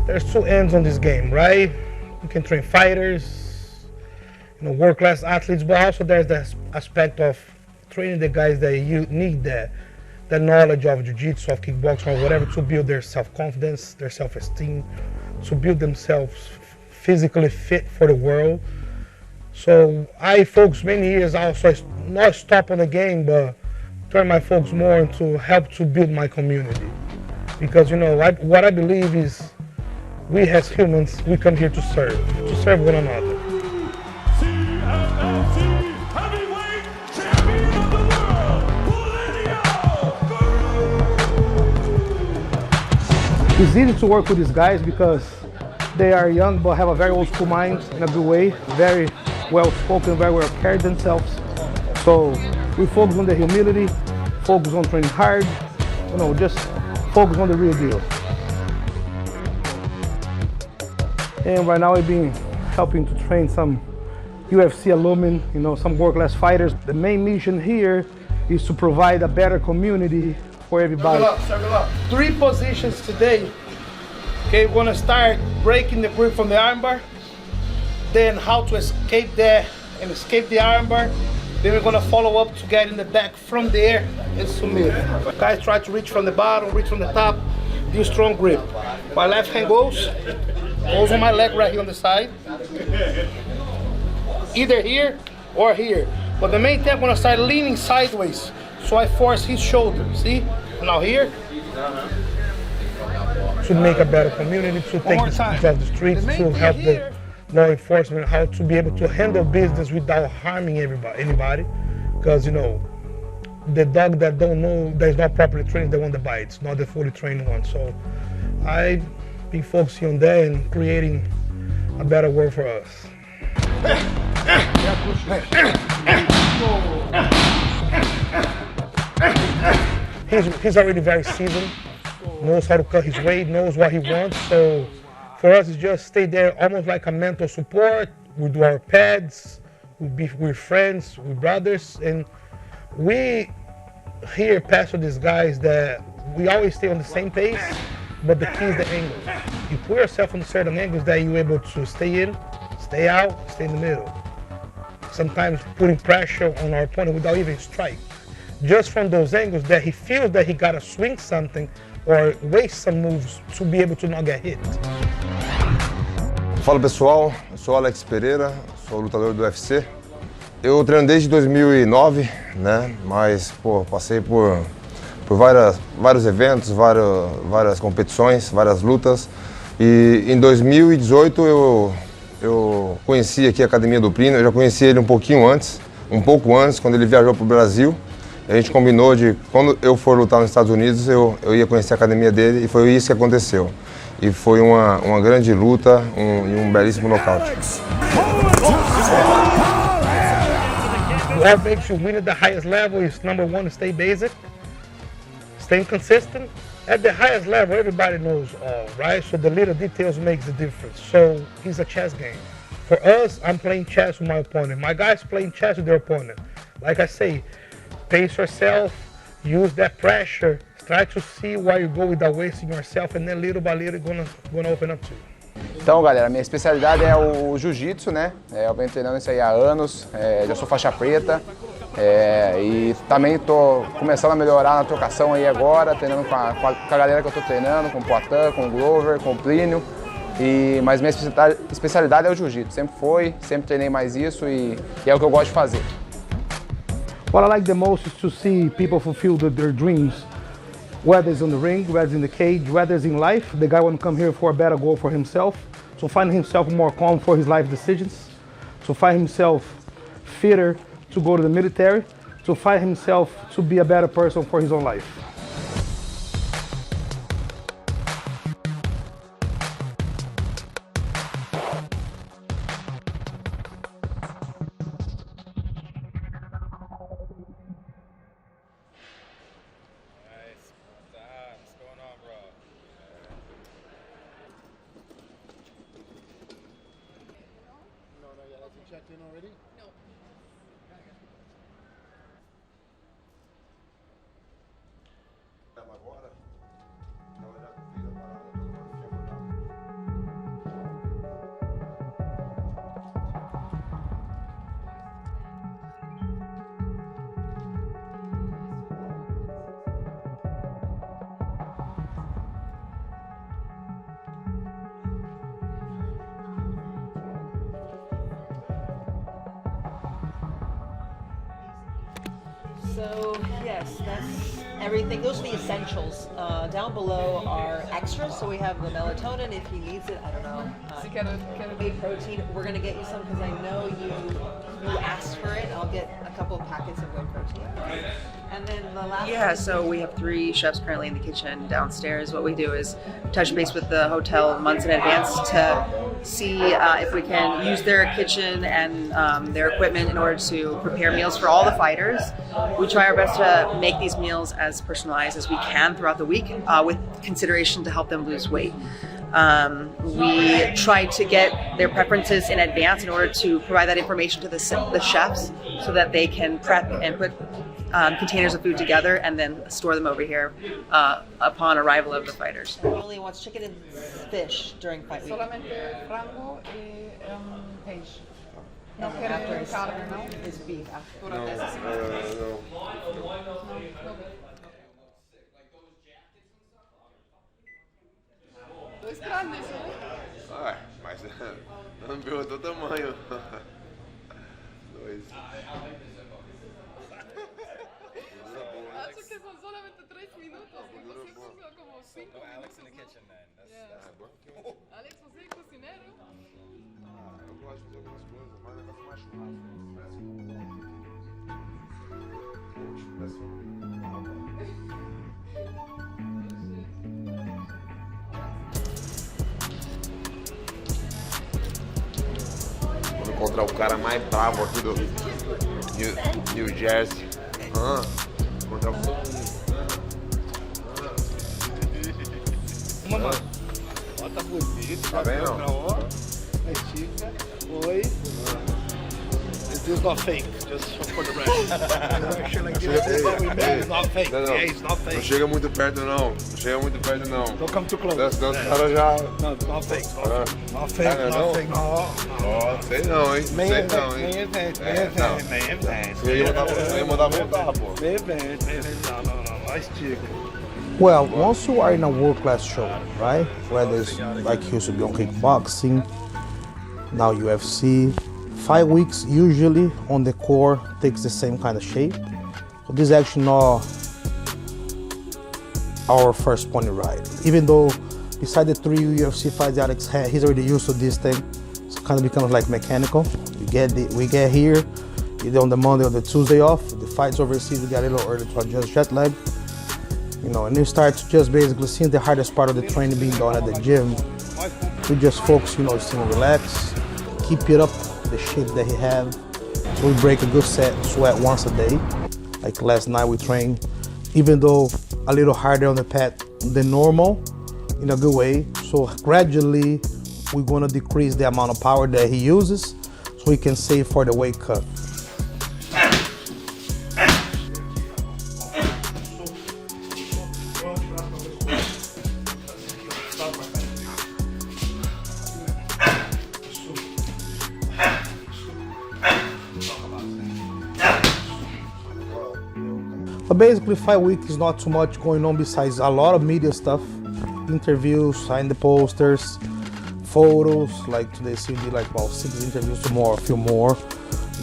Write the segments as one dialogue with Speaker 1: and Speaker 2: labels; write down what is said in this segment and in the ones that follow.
Speaker 1: there's two ends on this game, right? You can train fighters, world-class athletes, but also there's the aspect of training the guys that you need the knowledge of jiu-jitsu, of kickboxing, or whatever, to build their self-confidence, their self-esteem, to build themselves physically fit for the world. So I focus many years also not stop on the game, but turn my focus more into help to build my community. Because what I believe is we as humans, we come here to serve one another. It's easy to work with these guys because they are young but have a very old school mind in a good way, very well spoken, very well carried themselves. So we focus on the humility, focus on training hard, just focus on the real deal. And right now we've been helping to train some UFC alumni, some world-class fighters. The main mission here is to provide a better community for everybody. Circle up. 3 positions today. Okay, we're gonna start breaking the grip from the armbar, then how to escape the armbar. Then we're gonna follow up to get in the back from there and submit. Guys try to reach from the bottom, reach from the top, do strong grip. My left hand goes on my leg right here on the side. Either here or here. But the main thing, I'm gonna start leaning sideways. So I force his shoulder, see? Now here. To make a better community, to take the streets off the streets, to help the law enforcement, how to be able to handle business without harming anybody. Because, the dog that don't know, that is not properly trained, the one that bites, not the fully trained one. So I've been focusing on that and creating a better world for us. He's already very seasoned, knows how to cut his weight, knows what he wants. So for us, it's just stay there almost like a mental support. We do our pads, we're friends, we're brothers. And we here pass with these guys that we always stay on the same pace, but the key is the angle. You put yourself on certain angles that you're able to stay in, stay out, stay in the middle. Sometimes putting pressure on our opponent without even strike. Just from those angles that he feels that he gotta swing something or waste some moves to be able to not get hit.
Speaker 2: Fala pessoal, eu sou Alex Pereira, sou lutador do UFC. Eu treino desde 2009, né? Mas passei por vários eventos, várias competições, várias lutas. E em 2018 eu conheci aqui a academia do Plinio. Eu já conheci ele um pouco antes, quando ele viajou para o Brasil. A gente combinou de, quando eu for lutar nos Estados Unidos, eu ia conhecer a academia dele, e foi isso que aconteceu. E foi uma grande luta e um belíssimo nocaute.
Speaker 1: What makes you win at the highest level is, number one, stay basic, staying consistent. At the highest level, everybody knows all, right? So the little details makes the difference. So it's a chess game. For us, I'm playing chess with my opponent. My guys playing chess with their opponent. Like I say, pace yourself, use that pressure, try to see where you go without wasting yourself, and then little by little gonna open up to you.
Speaker 3: Então, galera, minha especialidade é o jiu-jitsu, né? Eu venho treinando isso aí há anos, já sou faixa preta e também estou começando a melhorar na trocação aí agora, treinando com a galera que eu estou treinando, com o Poatan, com o Glover, com o Plinio. Mas minha especialidade é o jiu-jitsu, sempre treinei mais isso e é o que eu gosto de fazer.
Speaker 1: What I like the most is to see people fulfill their dreams, whether it's in the ring, whether it's in the cage, whether it's in life. The guy wants to come here for a better goal for himself, to find himself more calm for his life decisions, to find himself fitter to go to the military, to find himself to be a better person for his own life.
Speaker 4: Checked in already? No.
Speaker 2: Agora, ela já fez a parada toda,
Speaker 4: So yes, that's everything. Those are the essentials. Down below are extras. So we have the melatonin if he needs it. I don't know. Whey protein. We're gonna get you some because I know you asked for it. I'll get a couple of packets of whey protein. And then the last.
Speaker 5: Yeah. So we have 3 chefs currently in the kitchen downstairs. What we do is touch base with the hotel months in advance to see if we can use their kitchen and their equipment in order to prepare meals for all the fighters. We try our best to make these meals as personalized as we can throughout the week with consideration to help them lose weight. We try to get their preferences in advance in order to provide that information to the chefs so that they can prep and put containers of food together and then store them over here upon arrival of the fighters.
Speaker 4: Only wants chicken and fish during fight week.
Speaker 6: Solamente frango y peixe.
Speaker 4: And then after is,
Speaker 6: carne, não?
Speaker 4: is beef. After.
Speaker 2: Não, não.
Speaker 6: Dois grandes, né?
Speaker 2: Ah, mas não me perguntou o tamanho. 2.
Speaker 6: Acho que são solamente 3 minutos e você cozinha como 5 minutos.
Speaker 7: Alex in the kitchen then.
Speaker 6: Alex, você é cozinheiro?
Speaker 2: Eu gosto de fazer algumas coisas, mas eu faço mais churrasco. Vou encontrar o cara mais bravo aqui do New Jersey. Encontrar o
Speaker 7: Mamãe. Ó, tá bonito.
Speaker 2: Tá bem, não?
Speaker 7: Ó, estica. Oi. This is not fake, just for the record. It's not fake.
Speaker 2: Não, não.
Speaker 7: Yeah, it's not
Speaker 2: Não
Speaker 7: fake.
Speaker 2: chega muito perto, não. Não chega muito perto, não.
Speaker 7: Don't come too close.
Speaker 2: Senão os caras já...
Speaker 7: No, it's not fake. Not fake,
Speaker 2: Ah, não?
Speaker 7: not fake. No.
Speaker 2: Ó, sei não, hein? Sei não, hein?
Speaker 7: Meio vento.
Speaker 2: Eu ia mandar voltar, pô.
Speaker 7: Meio vento. Não, estica.
Speaker 8: Well, once you are in a world-class show, right? Whether it's like you used to be on kickboxing, now UFC, 5 weeks usually on the core takes the same kind of shape. So this is actually not our first pony ride. Even though beside the 3 UFC fights Alex had, he's already used to this thing. So it kind of becomes like mechanical. We get here, either on the Monday or the Tuesday off. The fights overseas, we got a little early to adjust jet lag. You know, and you start to just basically, since the hardest part of the training being done at the gym, we just focus, just to relax, keep it up, the shape that he have. So we break a good sweat once a day. Like last night we trained, even though a little harder on the pad than normal, in a good way. So gradually, we're gonna decrease the amount of power that he uses so he can save for the weight cut. But basically 5 weeks is not too much going on besides a lot of media stuff, interviews, sign the posters, photos, like today we did like about 6 interviews tomorrow, a few more,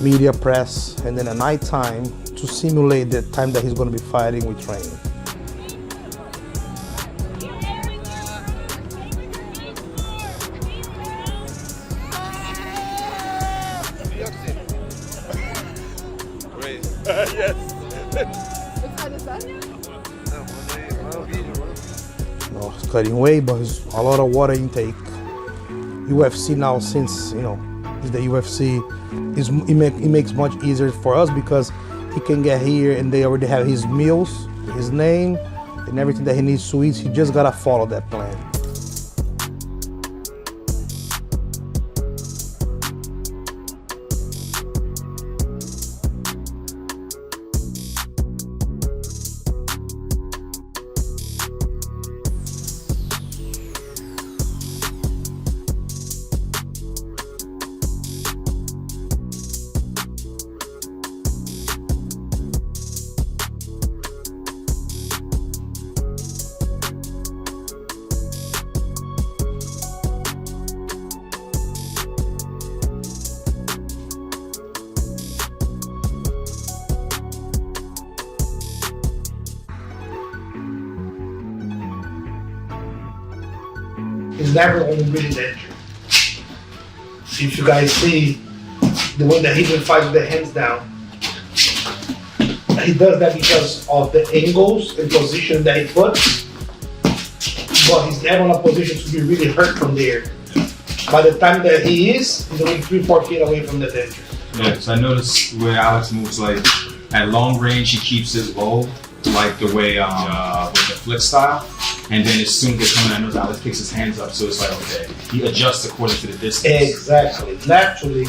Speaker 8: media press, and then a night time to simulate the time that he's going to be fighting, we train. Cutting weight, but it's a lot of water intake. UFC now, since it's the UFC, it makes much easier for us because he can get here and they already have his meals, his name, and everything that he needs to eat. He just gotta follow that plan.
Speaker 1: he's never on really injured. If you guys see the way that he even fights with the hands down, he does that because of the angles and position that he puts, but he's never in a position to be really hurt from there. By the time that he is, he's only 3-4 feet away from the danger.
Speaker 9: Yeah, so I noticed where Alex moves, like at long range, he keeps it low, like the way with the flick style. And then as soon as they come in, I notice Alex kicks his hands up, so it's like, okay, he adjusts according to the distance.
Speaker 1: Exactly. Naturally,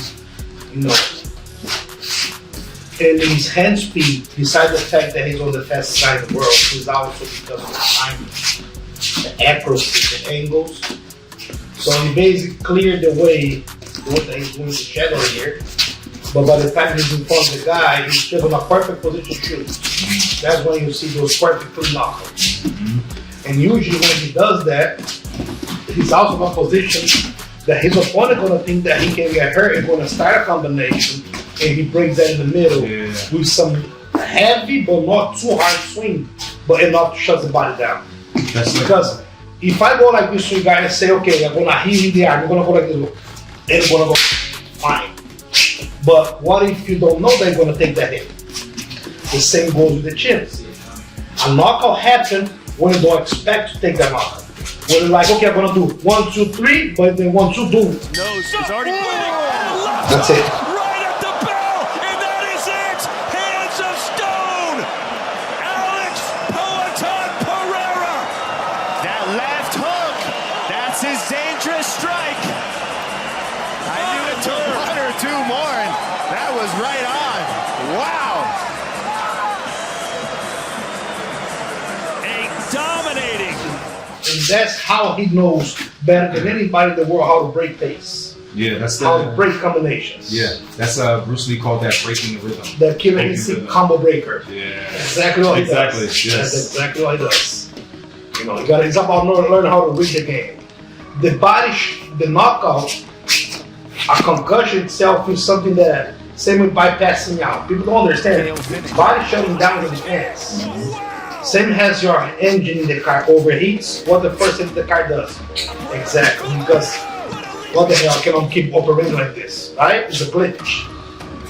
Speaker 1: you know, and his hand speed, besides the fact that he's on the fastest side in the world, is also because of the timing, the accuracy, the angles. So he basically cleared the way that he's doing the shadow here. But by the time he's in front of the guy, he's just in a perfect position to shoot. That's when you see those perfect clean knockouts. And usually when he does that, he's also in a position that his opponent gonna think that he can get hurt and gonna start a combination, and he breaks that in the middle with some heavy but not too hard swing, but enough to shut the body down.
Speaker 9: That's
Speaker 1: because if I go like this to you guys and say, okay, I'm gonna hit in the arm, I'm gonna go like this, and I'm gonna go fine. But what if you don't know that you're gonna take that hit? The same goes with the chins. A knockout happens when you don't expect to take that knockout. When you're like, okay, I'm gonna do 1, 2, 3, but then 1, 2, do.
Speaker 10: Nose is already bleeding.
Speaker 1: That's it.
Speaker 10: Right at the bell, and that is it. Hands of stone. Alex Poatan Pereira. That left hook. That's his dangerous strike. I knew it took 1 or 2 more, and that was right on. Wow. A dominating.
Speaker 1: And that's how he knows better than anybody in the world how to break pace.
Speaker 9: Yeah, that's
Speaker 1: how to break combinations.
Speaker 9: Yeah, that's Bruce Lee called that breaking the rhythm.
Speaker 1: The killer instinct combo breaker.
Speaker 9: Yeah.
Speaker 1: Exactly what he does.
Speaker 9: Yes.
Speaker 1: That's exactly what he does. You know, it's about learning how to read the game. The the knockout, a concussion itself is something that, same with bypassing out. People don't understand. Body shutting down the defense. Same as your engine in the car overheats, what the first thing the car does. Exactly, because what the hell, I cannot keep operating like this, right? It's a glitch.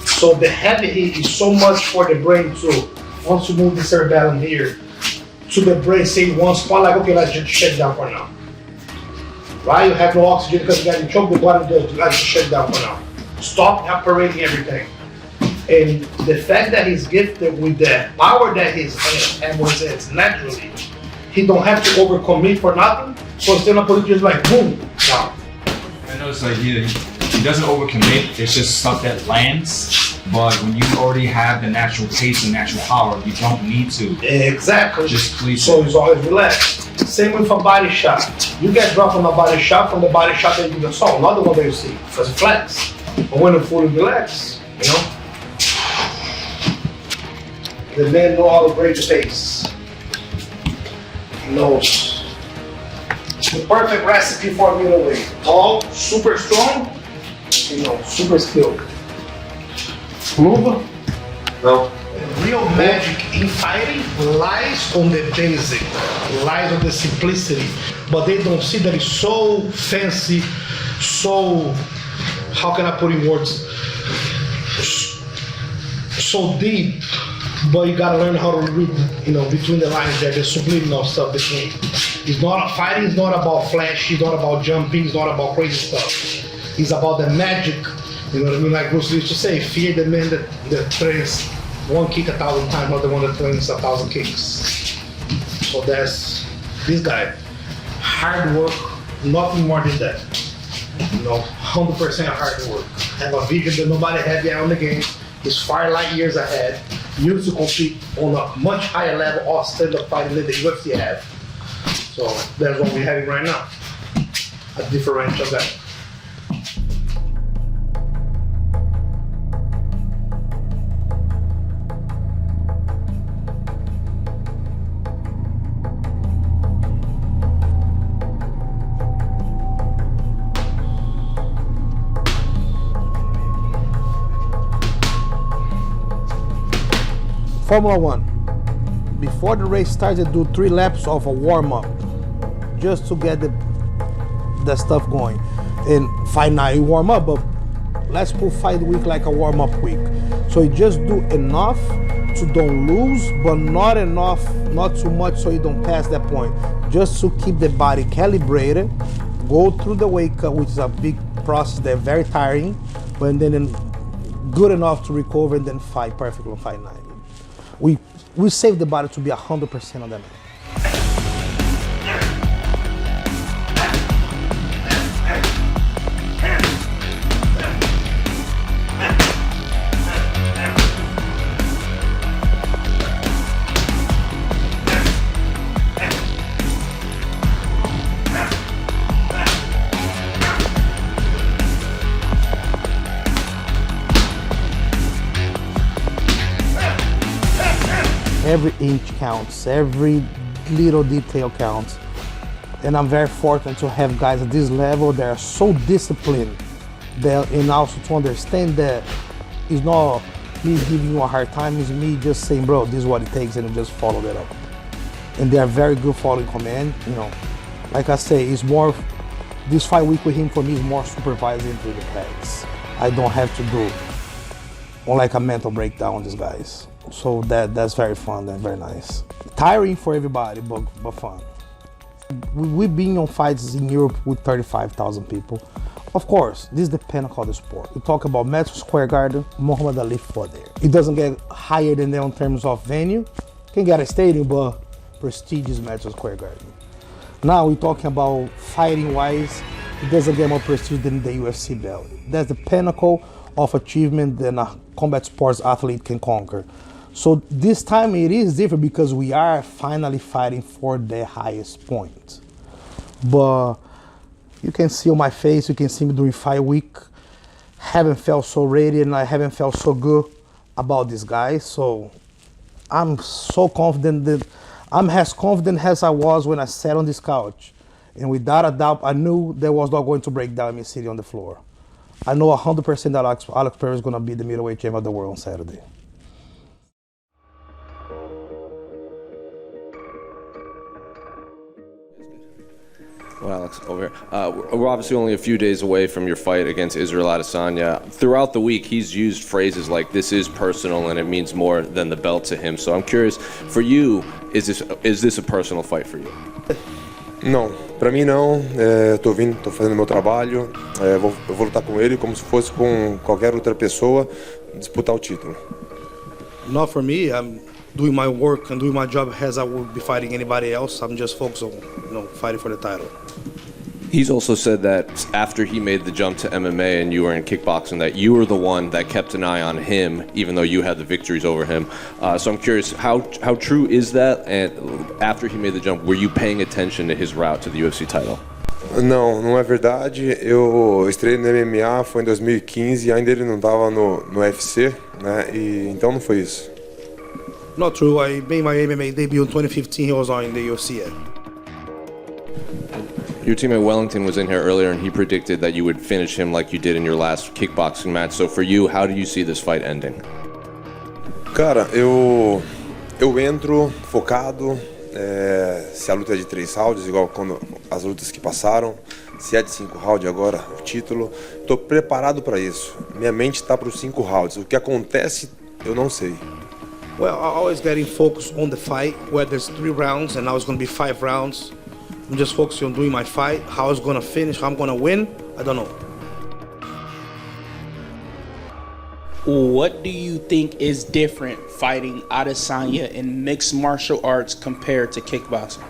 Speaker 1: So the heavy heat is so much for the brain to, once you move the cerebellum here, to the brain say one spot like, okay, let's just shut down for now. Right? You have no oxygen because you got to choke the body, let's just shut down for now. Stop operating everything. And the fact that he's gifted with the power that his hand has naturally, he don't have to overcommit for nothing. So instead of putting just like boom, down.
Speaker 9: I know it's like he doesn't overcommit. It's just stuff that lands. But when you already have the natural pace and natural power, you don't need to.
Speaker 1: Exactly.
Speaker 9: Just please.
Speaker 1: So he's always relaxed. Same with a body shot. You get dropped on a body shot from the body shot that you just saw, not the one that you see. Because it flex. But when you're fully relaxed, you know. The man knows how to break the pace. He knows. The perfect recipe for middleweight. Tall, super strong, you know, super skilled. Move. No. The real magic in fighting lies on the basic, lies on the simplicity. But they don't see that it's so fancy, so, how can I put in words? So deep. But you gotta learn how to read, you know, between the lines there, the subliminal stuff between. It's not fighting, it's not about flash, it's not about jumping, it's not about crazy stuff. It's about the magic, you know what I mean? Like Bruce Lee used to say, fear the man that trains 1 kick 1,000 times, not the one that trains 1,000 kicks. So that's this guy. Hard work, nothing more than that. You know, 100% hard work. Have a vision that nobody had yet on the game. He's far light years ahead. Used to compete on a much higher level of stand-up fighting than the UFC have. So that's what we're having right now. A differential that.
Speaker 8: Formula One. Before the race starts, they do 3 laps of a warm-up, just to get the that stuff going. And fight night, you warm up, but let's put fight week like a warm-up week. So you just do enough to don't lose, but not enough, not too much so you don't pass that point. Just to keep the body calibrated, go through the wake up, which is a big process that's very tiring, but then good enough to recover and then fight perfectly on fight night. We save the body to be 100% on that night. Every inch counts, every little detail counts. And I'm very fortunate to have guys at this level that are so disciplined and also to understand that it's not me giving you a hard time, it's me just saying, bro, this is what it takes, and just follow that up. And they are very good following command. You know, like I say, it's more, this fight week with him for me is more supervising through the pads. I don't have to do on like a mental breakdown on these guys. So that's very fun and very nice. Tiring for everybody, but fun. We've been on fights in Europe with 35,000 people. Of course, this is the pinnacle of the sport. You talk about Madison Square Garden, Muhammad Ali fought there. It doesn't get higher than that in terms of venue. Can get a stadium, but prestigious Madison Square Garden. Now we're talking about fighting-wise, it doesn't get more prestige than the UFC belt. That's the pinnacle of achievement that a combat sports athlete can conquer. So this time it is different because we are finally fighting for the highest point. But you can see on my face, you can see me during fight week, haven't felt so ready and I haven't felt so good about this guy. So I'm so confident that I'm as confident as I was when I sat on this couch. And without a doubt, I knew that was not going to break down me sitting on the floor. I know 100% that Alex Pereira is going to be the middleweight champion of the world on Saturday.
Speaker 11: Well, Alex, over here. We're obviously only a few days away from your fight against Israel Adesanya. Throughout the week, he's used phrases like, this is personal and it means more than the belt to him. So I'm curious, for you, is this a personal fight for you?
Speaker 2: Não, pra mim não. Tô vindo, tô fazendo meu trabalho. Eu vou lutar com ele como se fosse com qualquer outra pessoa disputar o título.
Speaker 8: Not for me. I'm doing my work and doing my job as I would be fighting anybody else. I'm just focused on, fighting for the title.
Speaker 11: He's also said that after he made the jump to MMA and you were in kickboxing, that you were the one that kept an eye on him, even though you had the victories over him. So I'm curious, how true is that? And after he made the jump, were you paying attention to his route to the UFC title?
Speaker 2: Não é verdade. Eu estreiei no MMA, foi em 2015, ainda ele não estava no UFC, né? E então não foi isso.
Speaker 8: Not true. I made my MMA debut in 2015. He was on in the UFC yet.
Speaker 11: Your teammate Wellington was in here earlier and he predicted that you would finish him like you did in your last kickboxing match. So for you, how do you see this fight ending?
Speaker 2: Cara, eu entro focado, se a luta é de 3 rounds, igual quando as lutas que passaram, se é de 5 rounds agora, o título, tô preparado para isso. Minha mente tá para os 5 rounds. O que acontece, eu não sei.
Speaker 8: Well, I always getting focused on the fight, where there's 3 rounds and now it's going to be 5 rounds. I'm just focusing on doing my fight, how it's going to finish, how I'm going to win, I don't know.
Speaker 12: What do you think is different fighting Adesanya in mixed martial arts compared to kickboxing?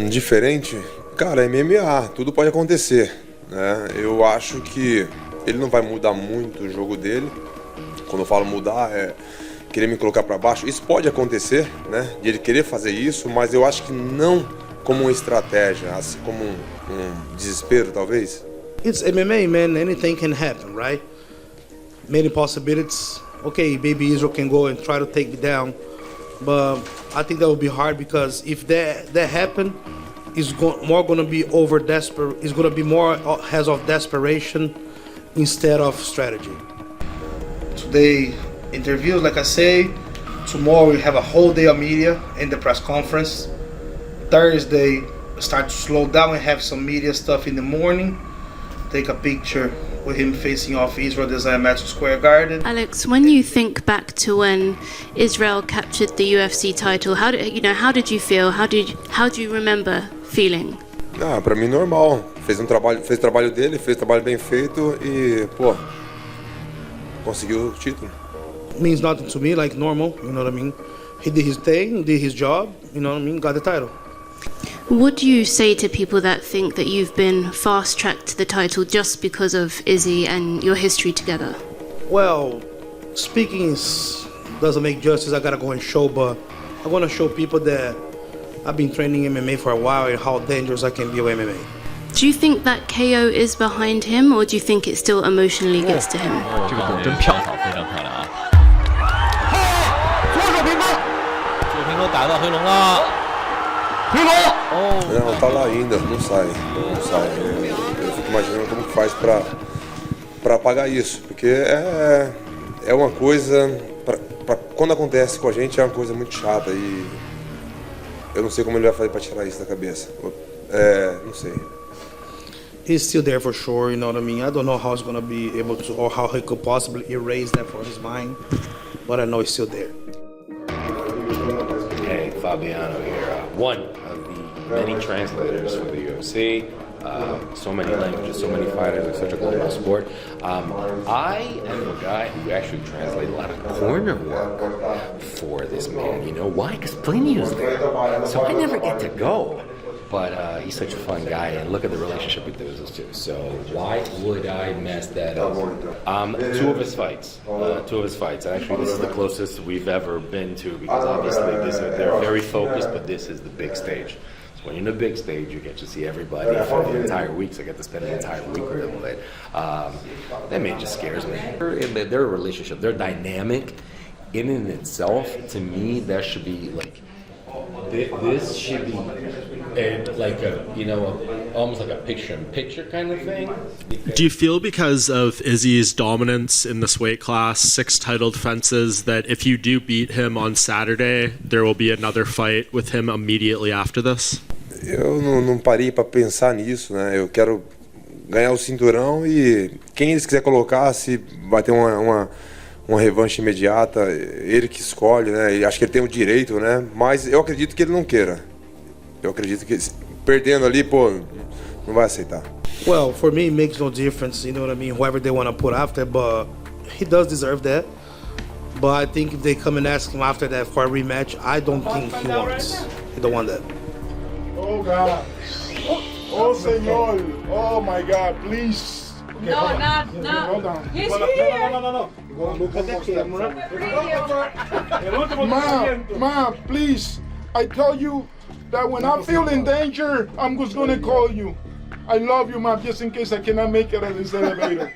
Speaker 2: Diferente? Cara, MMA, tudo pode acontecer, né? Eu acho que ele não vai mudar muito o jogo dele. Quando eu falo mudar, é querer me colocar para baixo. Isso pode acontecer, né? De ele querer fazer isso, mas eu acho que não como uma estratégia, assim como um desespero, talvez.
Speaker 8: It's MMA, man. Anything can happen, right? Many possibilities. Okay, baby Israel can go and try to take me down, but I think that would be hard because if that happen, it's more going to be over desperate. It's going to be more as of desperation instead of strategy. Today, interviews, like I say. Tomorrow we have a whole day of media in the press conference. Thursday, start to slow down and have some media stuff in the morning. Take a picture with him facing off Israel Design Madison Square Garden.
Speaker 13: Alex, when you think back to when Israel captured the UFC title, how did you feel? How do you remember feeling?
Speaker 2: Ah, pra mim normal. Fez o trabalho dele, fez o trabalho bem feito e, pô, conseguiu o título.
Speaker 8: Means nothing to me, like normal, you know what I mean? He did his thing, did his job, you know what I mean? Got the title.
Speaker 13: What do you say to people that think that you've been fast-tracked to the title just because of Izzy and your history together?
Speaker 8: Well, speaking doesn't make justice. I gotta go and show, but I want to show people that I've been training MMA for a while and how dangerous I can be with MMA.
Speaker 13: Do you think that KO is behind him, or do you think it still emotionally gets to him?
Speaker 14: 这个果真漂草非常漂亮啊！
Speaker 10: 左手平分，
Speaker 14: 左平都打到回龙了。
Speaker 2: Não, tá lá ainda, não sai. Eu fico imaginando como que faz pra apagar isso, porque é uma coisa, quando acontece com a gente é uma coisa muito chata e eu não sei como ele vai fazer pra tirar isso da cabeça. Não sei.
Speaker 8: He's still there for sure, you know what I mean? I don't know how he's gonna be able to, or how he could possibly erase that from his mind, but I know he's still there.
Speaker 15: Hey, Fabiano here. One of the many translators for the UFC. So many languages, so many fighters. It's such a global sport. I am a guy who actually translates a lot of corner work for this man. You know why? Because Plinio's there, so I never get to go. But he's such a fun guy, and look at the relationship with those two. So why would I mess that up? Two of his fights. Actually, this is the closest we've ever been to, because obviously they're very focused, but this is the big stage. So when you're in the big stage, you get to see everybody for the entire week. So I get to spend the entire week with them. But that man just scares me. Their relationship, their dynamic, in and itself, to me, that should be like. This should be like almost like a picture-in-picture kind of thing.
Speaker 16: Do you feel because of Izzy's dominance in this weight class, 6 title defenses, that if you do beat him on Saturday, there will be another fight with him immediately after this?
Speaker 2: Eu não parei para pensar nisso, né? Eu quero ganhar o cinturão e quem eles quiser colocar, se vai ter uma revanche imediata, ele que escolhe, né? E acho que ele tem o direito, né? Mas eu acredito que ele não queira. Eu acredito que perdendo ali, pô, não vai aceitar.
Speaker 8: Well, for me, it makes no difference, you know what I mean? Whoever they want to put after, but he does deserve that. But I think if they come and ask him after that for a rematch, I don't think he wants. He don't want that.
Speaker 7: Oh God! Oh Senor! Oh my God! Please. Okay,
Speaker 6: No.
Speaker 7: Hold on.
Speaker 6: He's here.
Speaker 7: No. Look at the camera. Mom, please. I tell you that when I feel in danger, I'm just gonna call you. I love you, Mom, just in case I cannot make it in this elevator.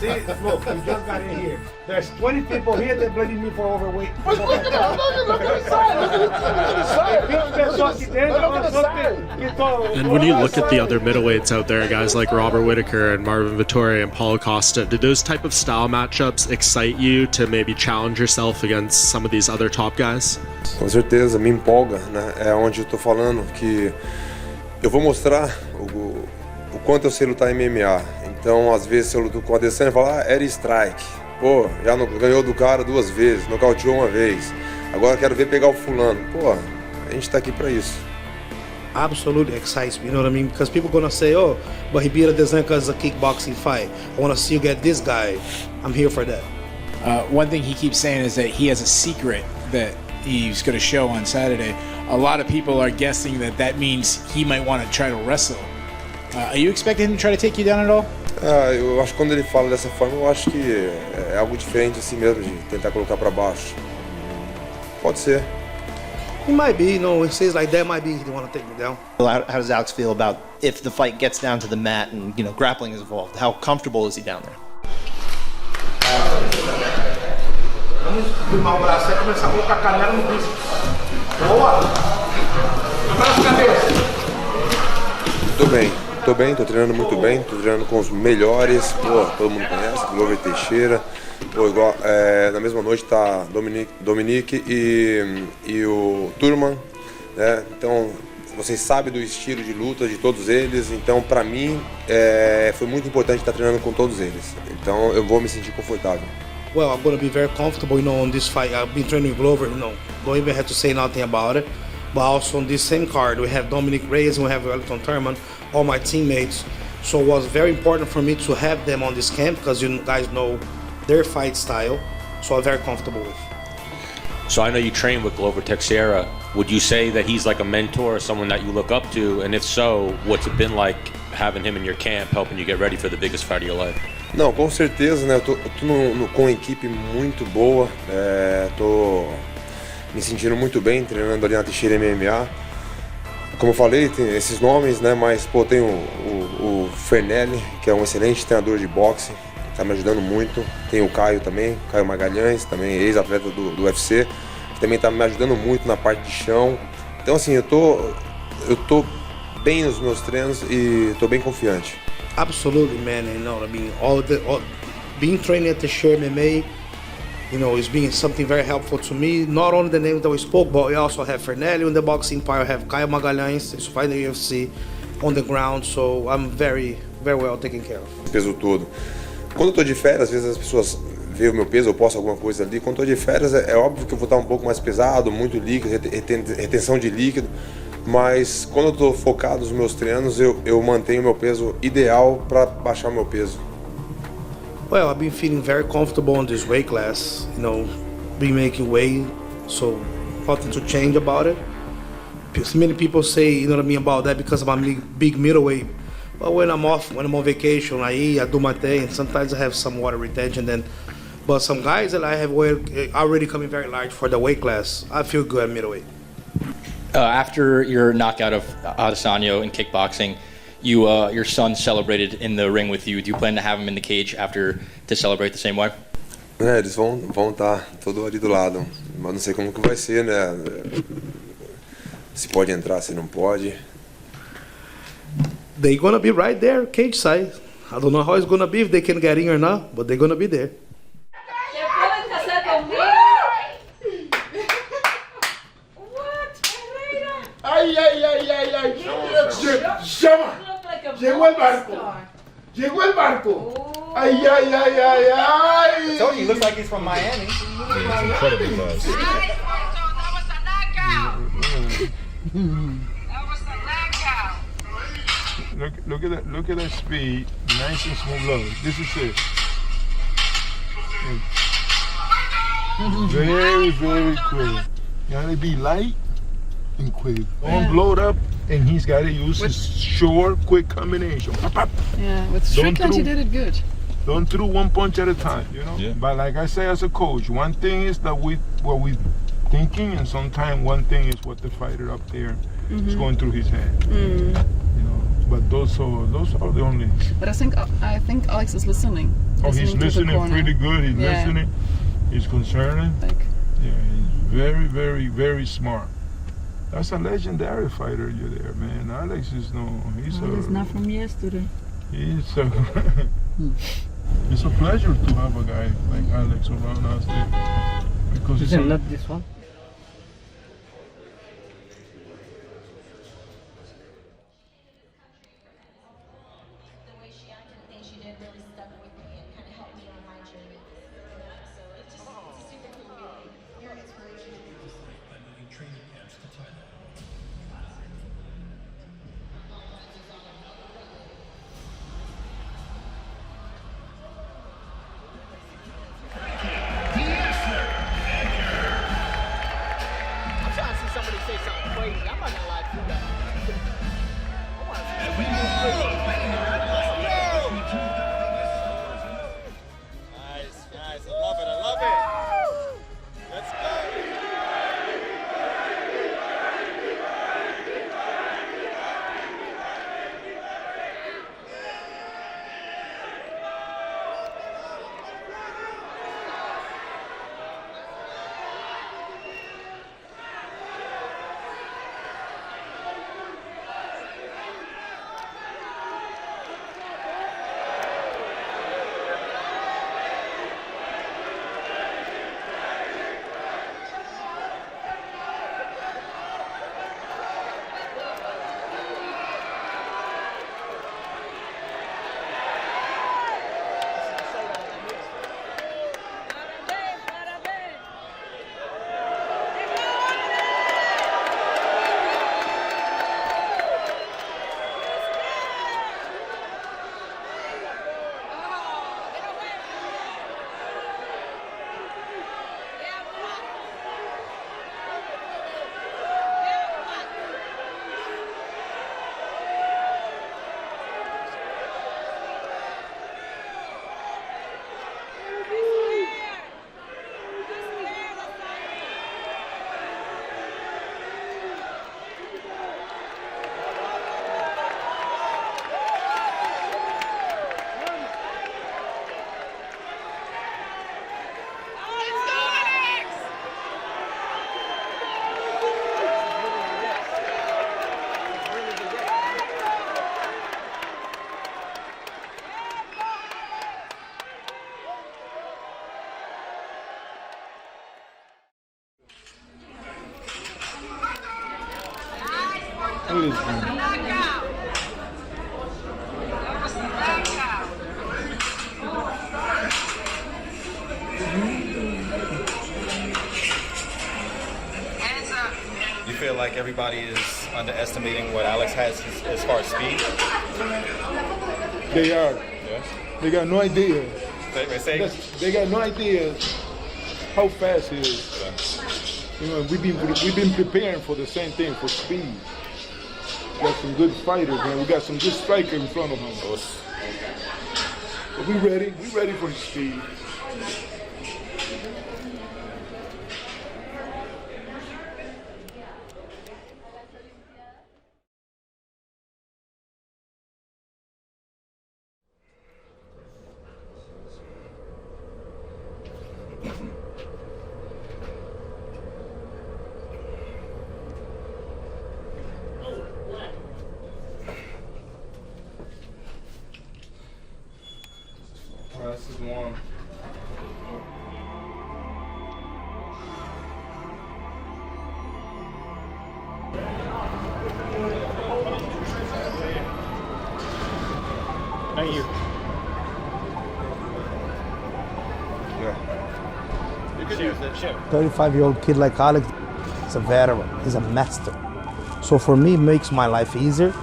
Speaker 1: See, look, you just got in here. There's 20 people here that blaming me for overweight.
Speaker 7: Look at the side.
Speaker 16: And when you look at the other middleweights out there, guys like Robert Whittaker and Marvin Vettori and Paulo Costa, do those type of style matchups excite you to maybe challenge yourself against some of these other top guys?
Speaker 2: Com certeza, me empolga, né? É onde eu tô falando que eu vou mostrar o quanto eu sei lutar MMA. Então, às vezes, se eu luto com a Adesanya, eu falo, era strike. Pô, já ganhou do cara 2 vezes, nocauteou 1 vez. Agora quero ver pegar o fulano. Pô, a gente tá aqui pra isso.
Speaker 8: Absolutely excites me, you know what I mean? Because people gonna say, oh, but he beat Adesanya because it's a kickboxing fight. I want to see you get this guy. I'm here for that.
Speaker 17: One thing he keeps saying is that he has a secret that he's going to show on Saturday. A lot of people are guessing that means he might want to try to wrestle. Are you expecting him to try to take you down at all?
Speaker 2: Eu acho que quando ele fala dessa forma, eu acho que é algo diferente assim mesmo, de tentar colocar pra baixo. Pode ser.
Speaker 8: He might be, you know, when he says like that, might be he want to take me down.
Speaker 18: How does Alex feel about if the fight gets down to the mat and, you know, grappling is involved? How comfortable is he down there?
Speaker 1: Vamos firmar o braço e começar a colocar a canela no piso. Boa! Abraço, cabeça!
Speaker 2: Tô treinando muito bem, tô treinando com os melhores, pô, todo mundo conhece, Glover Teixeira, pô, igual, na mesma noite tá Dominique e o Turman, né, então vocês sabem do estilo de luta de todos eles, então para mim foi muito importante estar treinando com todos eles. Então eu vou me sentir confortável.
Speaker 8: Well, I'm going to be very comfortable, on this fight. I've been training with Glover, don't even have to say nothing about it. But also on this same card, we have Dominic Reyes and we have Wellington Thurman, all my teammates. So it was very important for me to have them on this camp because you guys know their fight style. So I'm very comfortable with.
Speaker 19: So I know you train with Glover Teixeira. Would you say that he's like a mentor or someone that you look up to? And if so, what's it been like having him in your camp, helping you get ready for the biggest fight of your life?
Speaker 2: Não, com certeza, né? Eu tô com uma equipe muito boa, tô me sentindo muito bem treinando ali na Teixeira MMA. Como eu falei, tem esses nomes, né? Mas pô, tem o Fernelli, que é um excelente treinador de boxe, tá me ajudando muito. Tem o Caio também, Caio Magalhães, também ex-atleta do UFC, que também tá me ajudando muito na parte de chão. Então assim, eu tô bem nos meus treinos e tô bem confiante.
Speaker 8: Absolutely, man. I mean, being training at the Teixeira MMA, it's been something very helpful to me. Not only the names that we spoke, but we also have Fernelli in the boxing empire, we have Caio Magalhães, who's fighting the UFC on the ground, so I'm very, very well taken care of.
Speaker 2: Peso todo. Quando eu tô de férias, às vezes as pessoas veem o meu peso, eu posto alguma coisa ali. Quando eu tô de férias, é óbvio que eu vou estar um pouco mais pesado, muito líquido, retenção de líquido. Mas quando eu estou focado nos meus treinos, eu mantenho o meu peso ideal para baixar o meu peso.
Speaker 8: Well, I've been feeling very comfortable in this weight class, been making weight, so nothing to change about it. Many people say, about that because I'm a big middleweight. But when I'm on vacation, I do my thing, and sometimes I have some water retention. But some guys that I have already coming very large for the weight class, I feel good at middleweight.
Speaker 20: After your knockout of Adesanya in kickboxing, your son celebrated in the ring with you. Do you plan to have him in the cage after to celebrate the same way?
Speaker 2: Eles vão estar todo ali do lado, mas não sei como que vai ser, né? Se pode entrar, se não pode.
Speaker 8: They're gonna be right there, cage side. I don't know how it's gonna be if they can get in or not, but they're gonna be there.
Speaker 7: Ay. Llama. Llegó el barco. Ay.
Speaker 21: I told you, he looks like he's from Miami.
Speaker 14: He's incredibly fast.
Speaker 7: Look at that speed, nice and smooth load. This is it. Very, very quick. You gotta be light and quick. Don't blow up, and he's gotta use his short, quick combination.
Speaker 6: Yeah, with Strickland he did it good.
Speaker 7: Don't throw one punch at a time,
Speaker 14: Yeah.
Speaker 7: But like I say as a coach, one thing is that what we thinking, and sometimes one thing is what the fighter up there is going through his head. But those are the only.
Speaker 6: But I think Alex is listening.
Speaker 7: He's listening pretty good. He's listening. He's concerning. Yeah, he's very, very, very smart. That's a legendary fighter you're there, man. Alex is he's
Speaker 6: not from yesterday.
Speaker 7: It's a pleasure to have a guy like Alex around us there. Because
Speaker 22: not this one.
Speaker 7: at this thing.
Speaker 21: You feel like everybody is underestimating what Alex has as far as speed?
Speaker 7: They are.
Speaker 21: Yeah.
Speaker 7: They got no idea.
Speaker 21: They
Speaker 7: got no idea how fast he is. You know, we've been preparing for the same thing, for speed. We got some good fighters, man. We got some good strikers in front of him. But we ready. We ready for his speed.
Speaker 21: This is warm.
Speaker 8: Thank you.
Speaker 21: Yeah. You could use that chip.
Speaker 8: 35-year-old kid like Alex is a veteran. He's a master. So for me, it makes my life easier.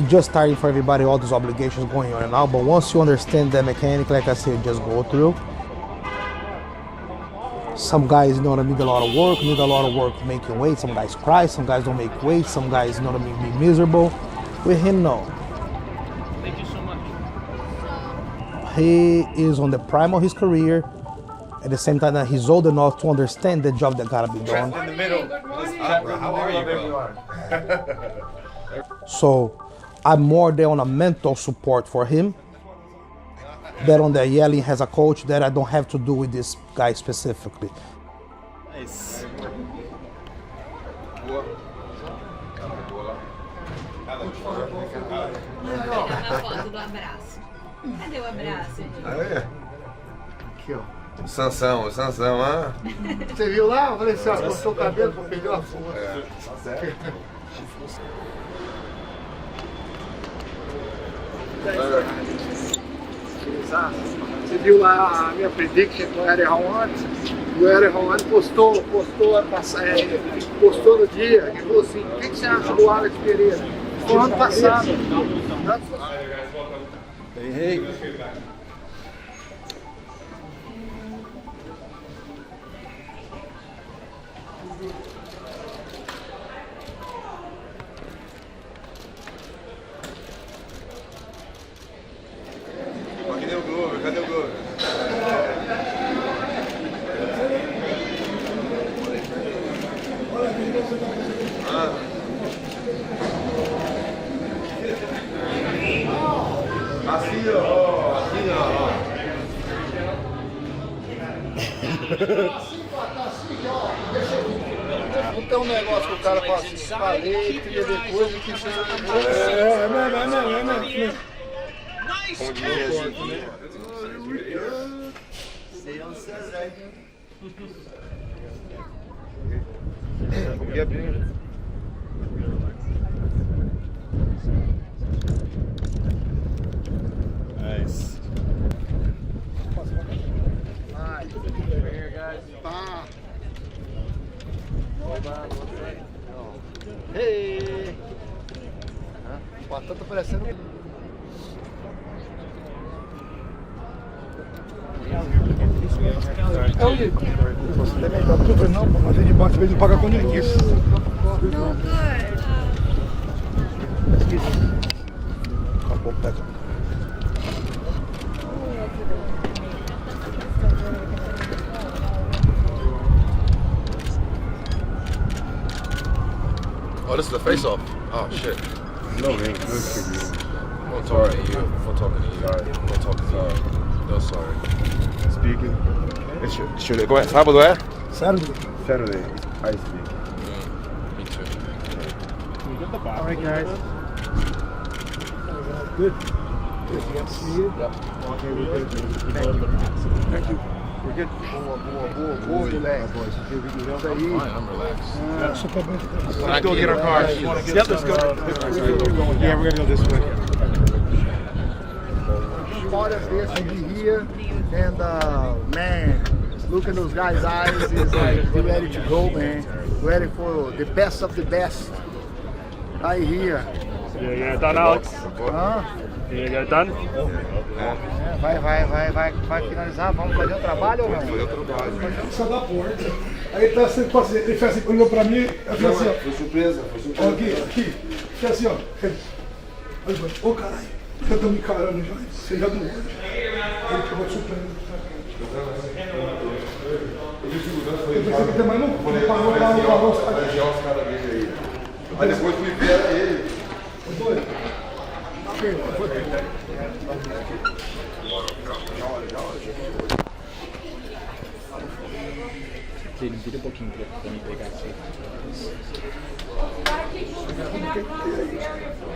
Speaker 8: It's just starting for everybody, all these obligations going on and out. But once you understand the mechanic, like I said, you just go through. Some guys, you know what I mean, need a lot of work making weight. Some guys cry, some guys don't make weight, some guys, you know what I mean, be miserable. With him, no.
Speaker 21: Thank you so much.
Speaker 8: He is on the prime of his career. At the same time that he's old enough to understand the job that gotta be done.
Speaker 21: In the middle. How are you, bro?
Speaker 8: So I'm more there on a mental support for him than on the yelling as a coach that I don't have to do with this guy specifically.
Speaker 21: Nice.
Speaker 4: Cadê o abraço?
Speaker 2: Aí. Sansão, ah?
Speaker 3: Você viu lá? Eu falei assim, ó, cortou o cabelo pra perder a força. Você viu lá a minha prediction com o Kahl-One? O Kahl-One postou no dia e falou assim, o que você acha do Alex Pereira? Foi ano passado.
Speaker 21: Hey.
Speaker 2: Cadê o Glover? Cadê o Glover? Assim, ó. Assim, ó.
Speaker 3: Não tem um negócio que o cara fala assim, falei, queria depois e que você já não
Speaker 2: Como diz
Speaker 3: Stay on Saturday.
Speaker 21: Nice.
Speaker 3: Here, guys. Hey! O Poatan tá parecendo. É o Igor. Você também tá tudo não, pra fazer de baixo, em vez de pagar com ninguém.
Speaker 6: No good.
Speaker 8: Acabou, pega.
Speaker 2: Oh, this is the face-off. Oh, shit.
Speaker 7: No, man. Good for you.
Speaker 2: I'm talking to you. I'm talking to you. I'm talking to you. No, sorry.
Speaker 7: Speaking.
Speaker 2: Should go ahead. Sábado é?
Speaker 7: Saturday. I speak.
Speaker 2: Me too.
Speaker 3: All right, guys. Good. Okay, we're good. Thank you. We're good. Boa, relax.
Speaker 14: I'm relaxed.
Speaker 3: Let's go get our cars. Yep, let's go. Yeah, we're gonna go this way. Histórias desse here, and man, look at those guys' eyes. It's like we're ready to go, man. Ready for the best of the best. Right here.
Speaker 5: You get it done, Alex?
Speaker 3: Huh?
Speaker 5: You get it done?
Speaker 3: Vai finalizar, vamos fazer o trabalho ou não? Fazer o trabalho.
Speaker 1: Só da porta. Aí tá sem paciência. Ele fez assim, olhou pra mim, eu fiz assim, ó.
Speaker 2: Foi surpresa, foi surpresa.
Speaker 1: Aqui. Fiz assim, ó. Ô caralho, já estão me encarando já. Você já não olha. Ele pegou de surpresa.
Speaker 2: Eu vi segurança,
Speaker 1: Eu pensei que tem mais não. Parou.
Speaker 2: Os caras dele aí. Aí depois fui ver ele.
Speaker 17: Vira um pouquinho pra mim pegar aqui.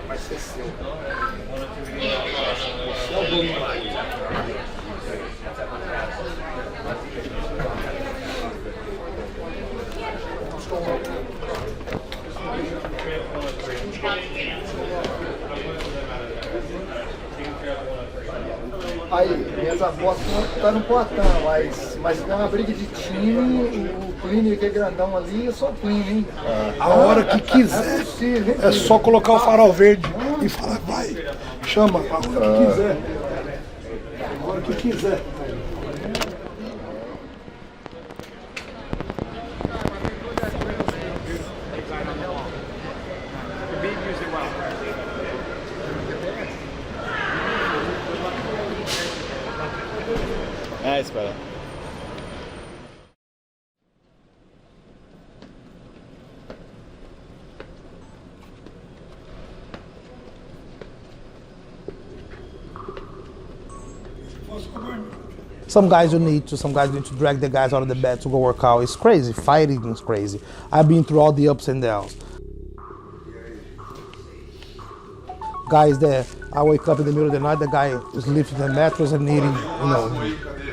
Speaker 3: Vai ser seu. Você é o Aí, minhas apostas tá no Poatan, mas é uma briga de time, o Plinio que é grandão ali, eu sou o Plinio, hein?
Speaker 1: A hora que quiser, é só colocar o farol verde e falar, vai, chama, a hora que quiser. A hora que quiser.
Speaker 17: Nice, brother.
Speaker 8: Some guys you need to drag the guys out of the bed to go work out. It's crazy. Fighting is crazy. I've been through all the ups and downs. Guys that I wake up in the middle of the night, the guy is lifting the mattress and eating,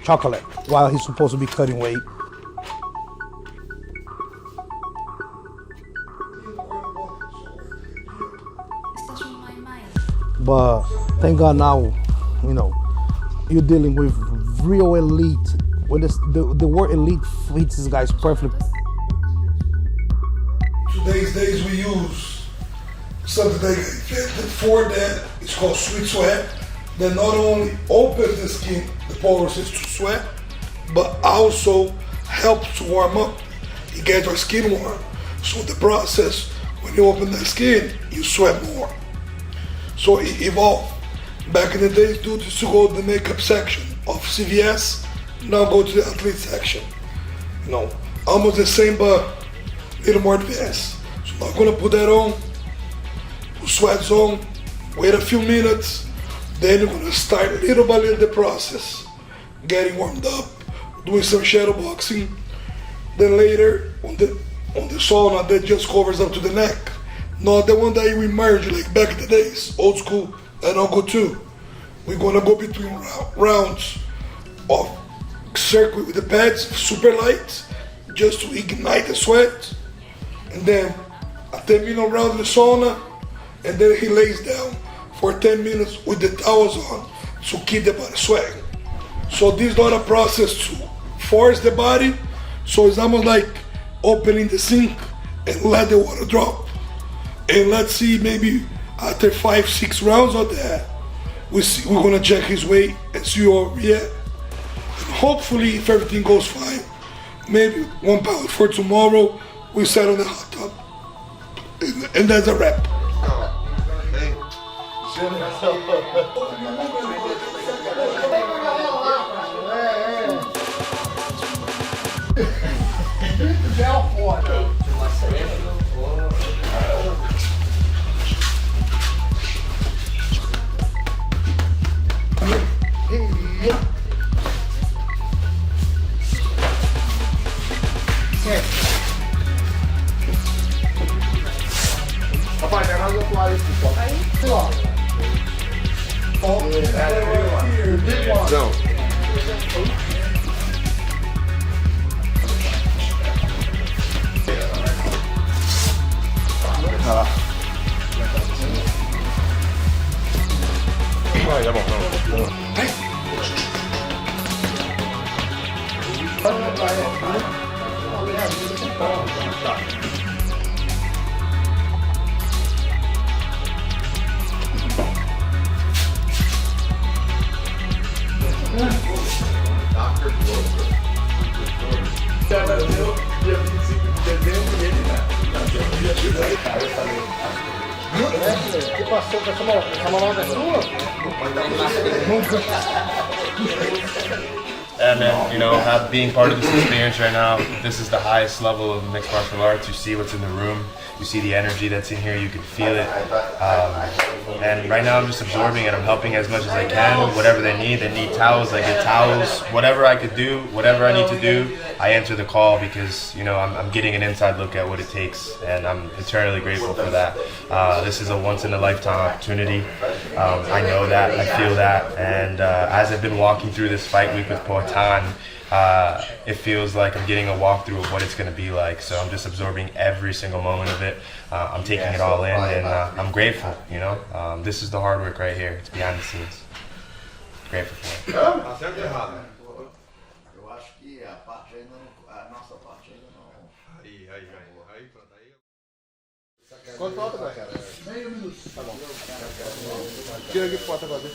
Speaker 8: chocolate while he's supposed to be cutting weight. But thank God now, you're dealing with real elite. When the word elite fits these guys perfectly.
Speaker 1: Today's days we use something they invented for that. It's called sweet sweat. That not only opens the skin, the pores to sweat, but also helps to warm up. It gets your skin warm. So the process, when you open the skin, you sweat more. So it evolved. Back in the days, dudes used to go to the makeup section of CVS, now go to the athlete section. Almost the same, but a little more advanced. So I'm gonna put that on, put sweats on, wait a few minutes, then you're gonna start little by little the process. Getting warmed up, doing some shadow boxing. Then later, on the sauna that just covers up to the neck. Not the one that you emerge like back in the days, old school, and I'll go too. We're gonna go between rounds of circuit with the pads, super light, just to ignite the sweat. And then a 10-minute round in the sauna, and then he lays down for 10 minutes with the towels on to keep the body sweating. So this is not a process to force the body, so it's almost like opening the sink and let the water drop. And let's see, maybe after 5-6 rounds of that, we're gonna check his weight and see where we at. And hopefully, if everything goes fine, maybe 1 pound for tomorrow, we set on the hot tub. And that's a wrap.
Speaker 3: Rapaz, é mais atual esse pô. Aí, ó.
Speaker 2: Vai, tá bom,
Speaker 14: Dr. Glover. Dia 25 de dezembro e ele
Speaker 3: Que passou com essa manobra sua?
Speaker 9: Yeah, man, you know, being part of this experience right now, this is the highest level of mixed martial arts. You see what's in the room, you see the energy that's in here, you can feel it. And right now I'm just absorbing it. I'm helping as much as I can, whatever they need towels, I get towels, whatever I could do, whatever I need to do, I answer the call because, you know, I'm getting an inside look at what it takes, and I'm eternally grateful for that. This is a once-in-a-lifetime opportunity. I know that, I feel that, and as I've been walking through this fight week with Poatan, it feels like I'm getting a walkthrough of what it's going to be like. So I'm just absorbing every single moment of it. I'm taking it all in, and I'm grateful. You know, this is the hard work right here. It's behind the scenes. Grateful for it.
Speaker 3: Eu acho que a parte ainda não, a nossa parte ainda não.
Speaker 14: Aí, pronto, aí.
Speaker 3: Quanto falta, cara? Meio minuto. Tá bom. Tira aqui foto agora.
Speaker 21: Yeah,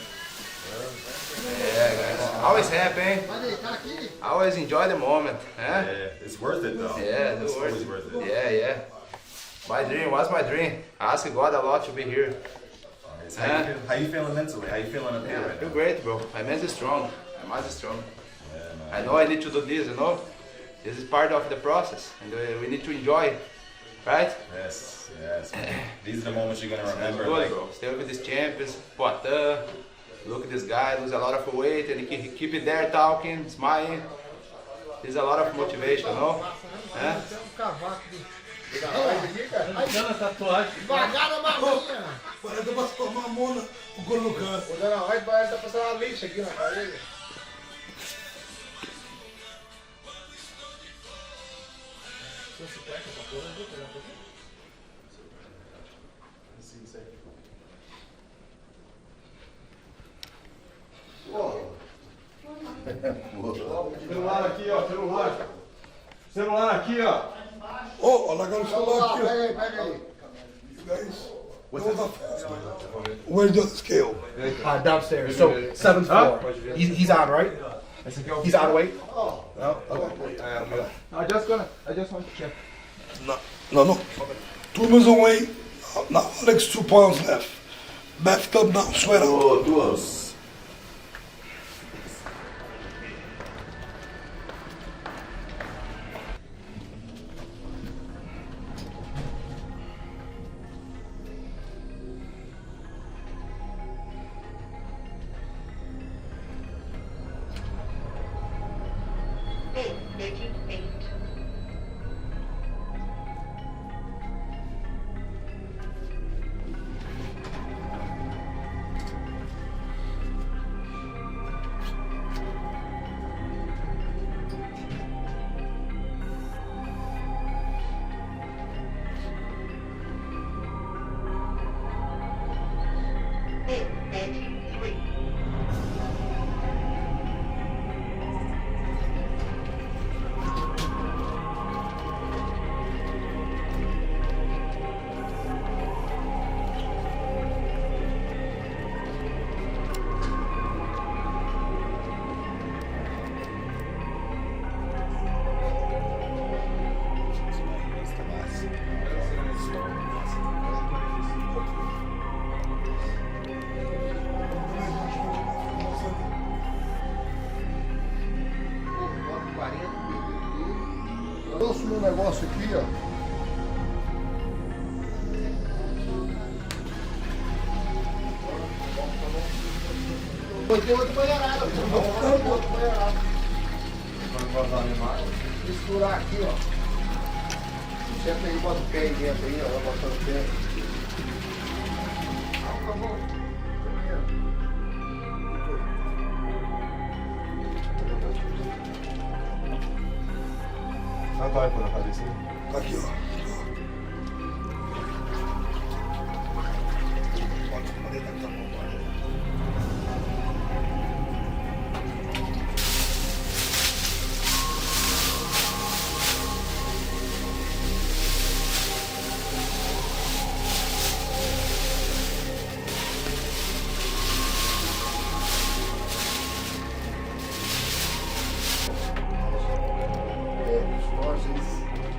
Speaker 21: guys. Always happy. I always enjoy the moment.
Speaker 14: Yeah, it's worth it though.
Speaker 21: Yeah,
Speaker 14: it's always worth it.
Speaker 21: Yeah. My dream was my dream. I ask God a lot to be here.
Speaker 14: Nice. How you feeling mentally? How you feeling up here right
Speaker 21: I feel
Speaker 14: now?
Speaker 21: great, bro. I'm mentally strong. I'm mentally strong.
Speaker 14: Yeah, man.
Speaker 21: I know I need to do this, you know? This is part of the process, and we need to enjoy it, right?
Speaker 14: Yes. These are the moments you're gonna remember.
Speaker 21: Good,
Speaker 14: Like,
Speaker 21: bro. Stay with these champions, Poatan. Look at this guy, lose a lot of weight, and he keep it there talking, smiling. There's a lot of motivation, no? Yeah?
Speaker 3: Devagar na maminha. Parece uma mamona colocando. O Dana White vai estar passando uma lixa aqui na parede.
Speaker 14: celular aqui, ó, celular. Celular aqui, ó.
Speaker 3: Oh, largaram o celular aqui, ó. Pega aí. Guys, where's the scale?
Speaker 22: Downstairs. So 7th floor. He's on, right? He's on weight.
Speaker 3: No, okay. I just want to check. No. Turmas away. Now Alex 2 pounds left. Bathtub now, sweat out.
Speaker 14: Oh, duas.
Speaker 3: Eu assumi um negócio aqui, ó. Tem outro banheirado, tem outro banheirado. Misturar aqui, ó. Senta aí, bota o pé aí dentro aí, ó. Vai botar o pé. Tá bom.
Speaker 2: Não vai por a cabeça.
Speaker 11: Tá aqui, ó.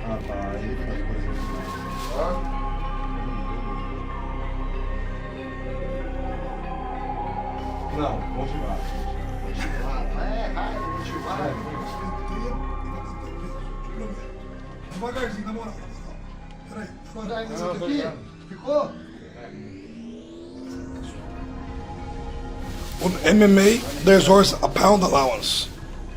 Speaker 2: Ah, tá. Aí faz coisa. Não, motivado.
Speaker 11: Devagarzinho, na moral. Peraí.
Speaker 3: Ficou?
Speaker 11: On MMA, there's always a pound allowance.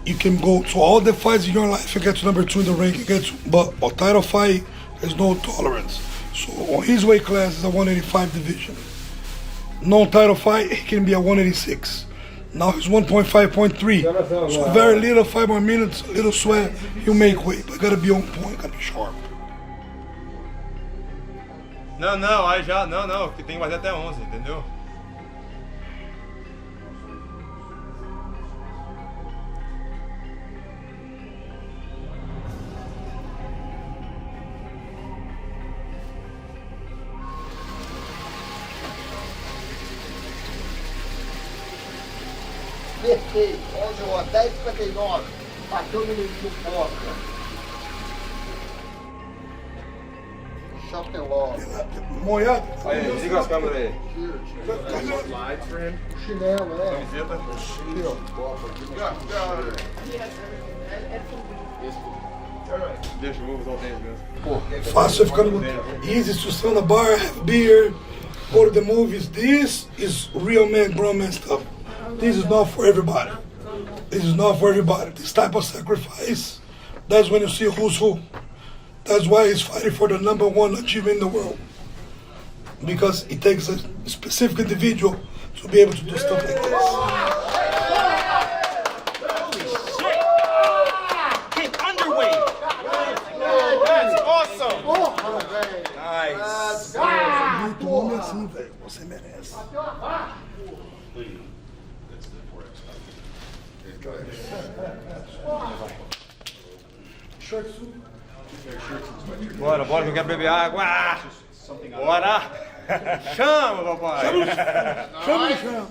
Speaker 11: You can go to all the fights in your life and get to number 2 in the ranking, but a title fight, there's no tolerance. So on his weight class is a 185 division. Non-title fight, he can be a 186. Now he's 1.5.3. So very little, 5 more minutes, a little sweat, he'll make weight. But gotta be on point, gotta be sharp.
Speaker 2: Não, aí já, não, que tem que bater até 11, entendeu?
Speaker 3: Perfeito. 11 horas, 10h59. Bateu no porta. Shot and loss.
Speaker 11: Moiado.
Speaker 2: Aí, liga as câmeras aí.
Speaker 3: Chinelo, é.
Speaker 2: Camiseta.
Speaker 3: Aqui, ó.
Speaker 2: Deixa, eu vou usar o tênis mesmo.
Speaker 11: Fácil, ficando easy to sit on the bar, have beer, go to the movies. This is real man, grown man stuff. This is not for everybody. This is not for everybody. This type of sacrifice, that's when you see who's who. That's why he's fighting for the #1 achievement in the world. Because it takes a specific individual to be able to do stuff like this.
Speaker 10: Kick underweight. That's awesome. Nice.
Speaker 11: Muito homem assim, velho. Você merece.
Speaker 2: Bora, que eu quero beber água. Bora. Chama, papai.
Speaker 11: Chama.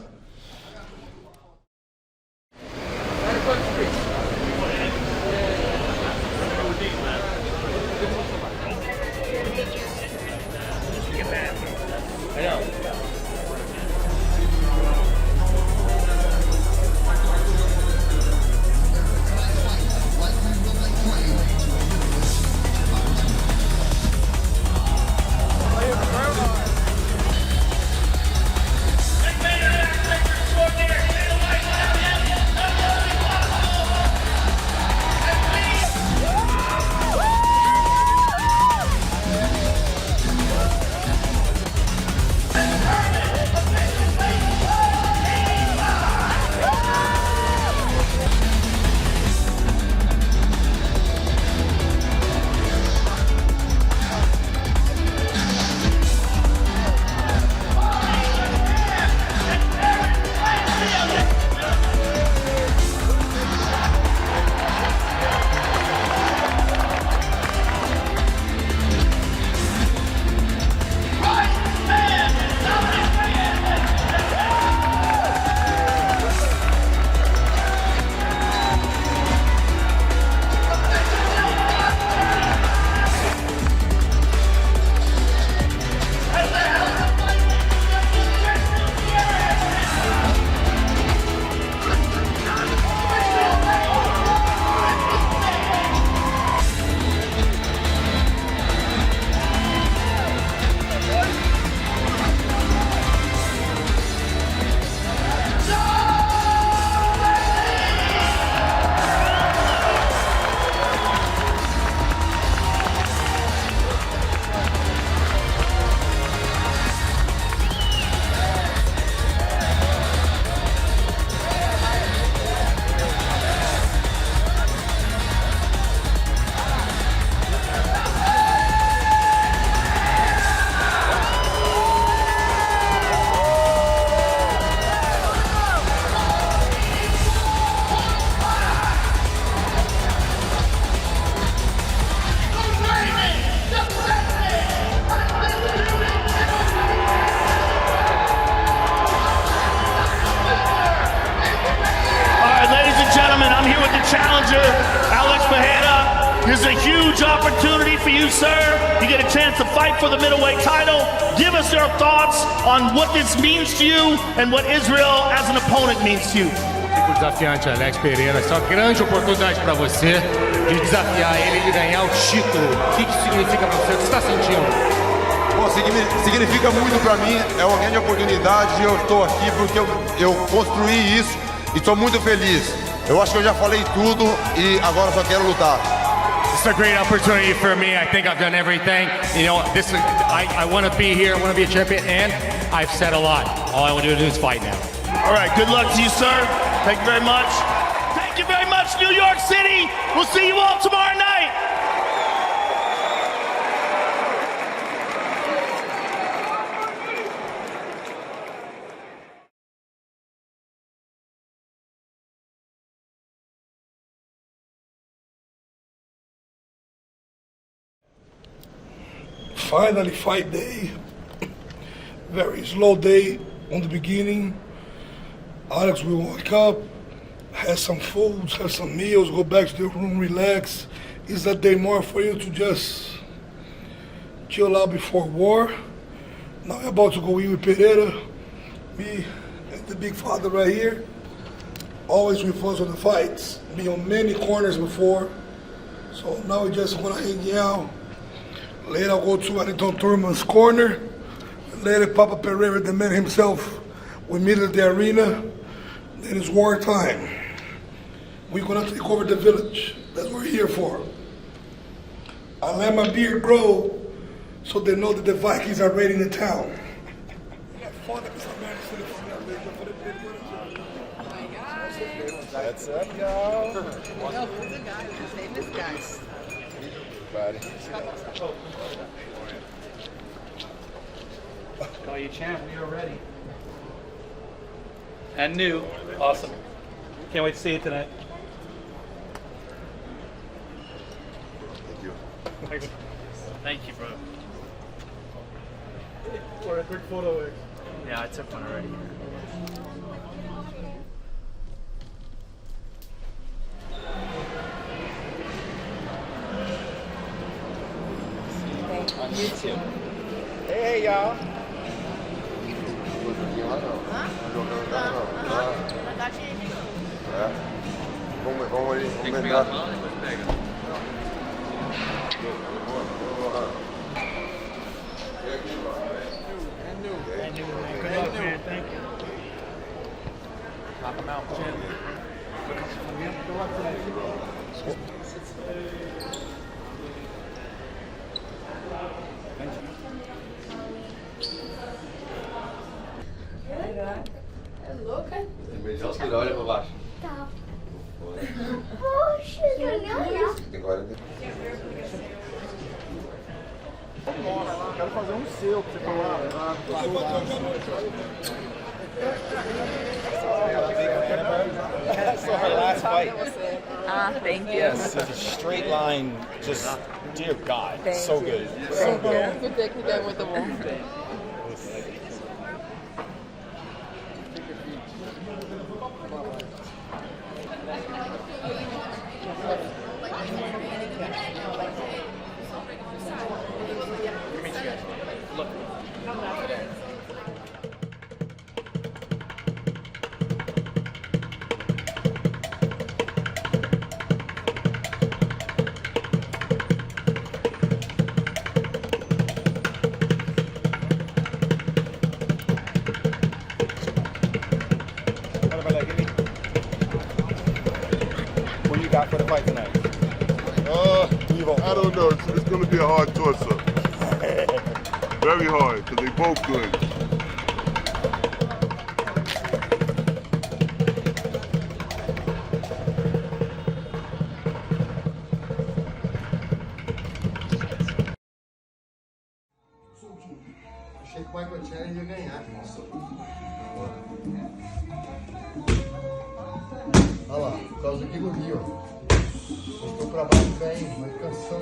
Speaker 10: gentlemen, I'm here with the challenger, Alex Pereira. This is a huge opportunity for you, sir. You get a chance to fight for the middleweight title. Give us your thoughts on what this means to you and what Israel as an opponent means to you.
Speaker 12: O desafiante Alex Pereira, essa é uma grande oportunidade para você de desafiar ele e ganhar o título. O que isso significa para você? O que você está sentindo?
Speaker 2: Bom, significa muito para mim, é uma grande oportunidade e eu estou aqui porque eu construí isso e estou muito feliz. Eu acho que eu já falei tudo e agora só quero lutar.
Speaker 12: It's a great opportunity for me. I think I've done everything. You know, I want to be here. I want to be a champion, and I've said a lot. All I want to do is fight now.
Speaker 10: All right, good luck to you, sir. Thank you very much. Thank you very much, New York City. We'll see you all tomorrow night.
Speaker 11: Finally, fight day. Very slow day on the beginning. Alex will wake up, have some foods, have some meals, go back to the room, relax. It's a day more for you to just chill out before war. Now we're about to go eat with Pereira. Me and the big father right here. Always with us on the fights. Be on many corners before. So now we just wanna hang out. Later I'll go to Wellington Thurman's corner. Later Papa Pereira, the man himself, will meet at the arena. Then it's war time. We're gonna take over the village. That's what we're here for. I let my beard grow so they know that the Vikings are raiding the town.
Speaker 2: That's up, y'all.
Speaker 4: Yo, who's the guy? His name is Guys.
Speaker 13: Call you champ, we are ready. And new. Awesome. Can't wait to see you tonight.
Speaker 2: Thank you.
Speaker 13: Thank you, bro.
Speaker 14: For a quick photo.
Speaker 13: Yeah, I took one already.
Speaker 2: On YouTube. Hey, y'all. Vamos ali, vamos entrar.
Speaker 13: Good luck, man. Thank you. Knock him out, champ. Good luck today.
Speaker 6: É louca?
Speaker 2: Olha pra baixo.
Speaker 6: Tá. Poxa, eu nem olhar.
Speaker 2: Tem 40.
Speaker 3: Quero fazer um seu pra você falar.
Speaker 23: So her last fight.
Speaker 24: Thank you.
Speaker 23: Yes, it's a straight line, just dear God,
Speaker 24: Thank
Speaker 23: so
Speaker 24: you.
Speaker 23: good, so good.
Speaker 6: Sua técnica é muito bom.
Speaker 23: What do you got for the fight tonight?
Speaker 7: I don't know. It's going to be a hard toss-up. Very hard, because they both good.
Speaker 3: Achei que o Michael Chandler ia ganhar. Olha lá, por causa do que no Rio. Estou pra baixo bem, marcação.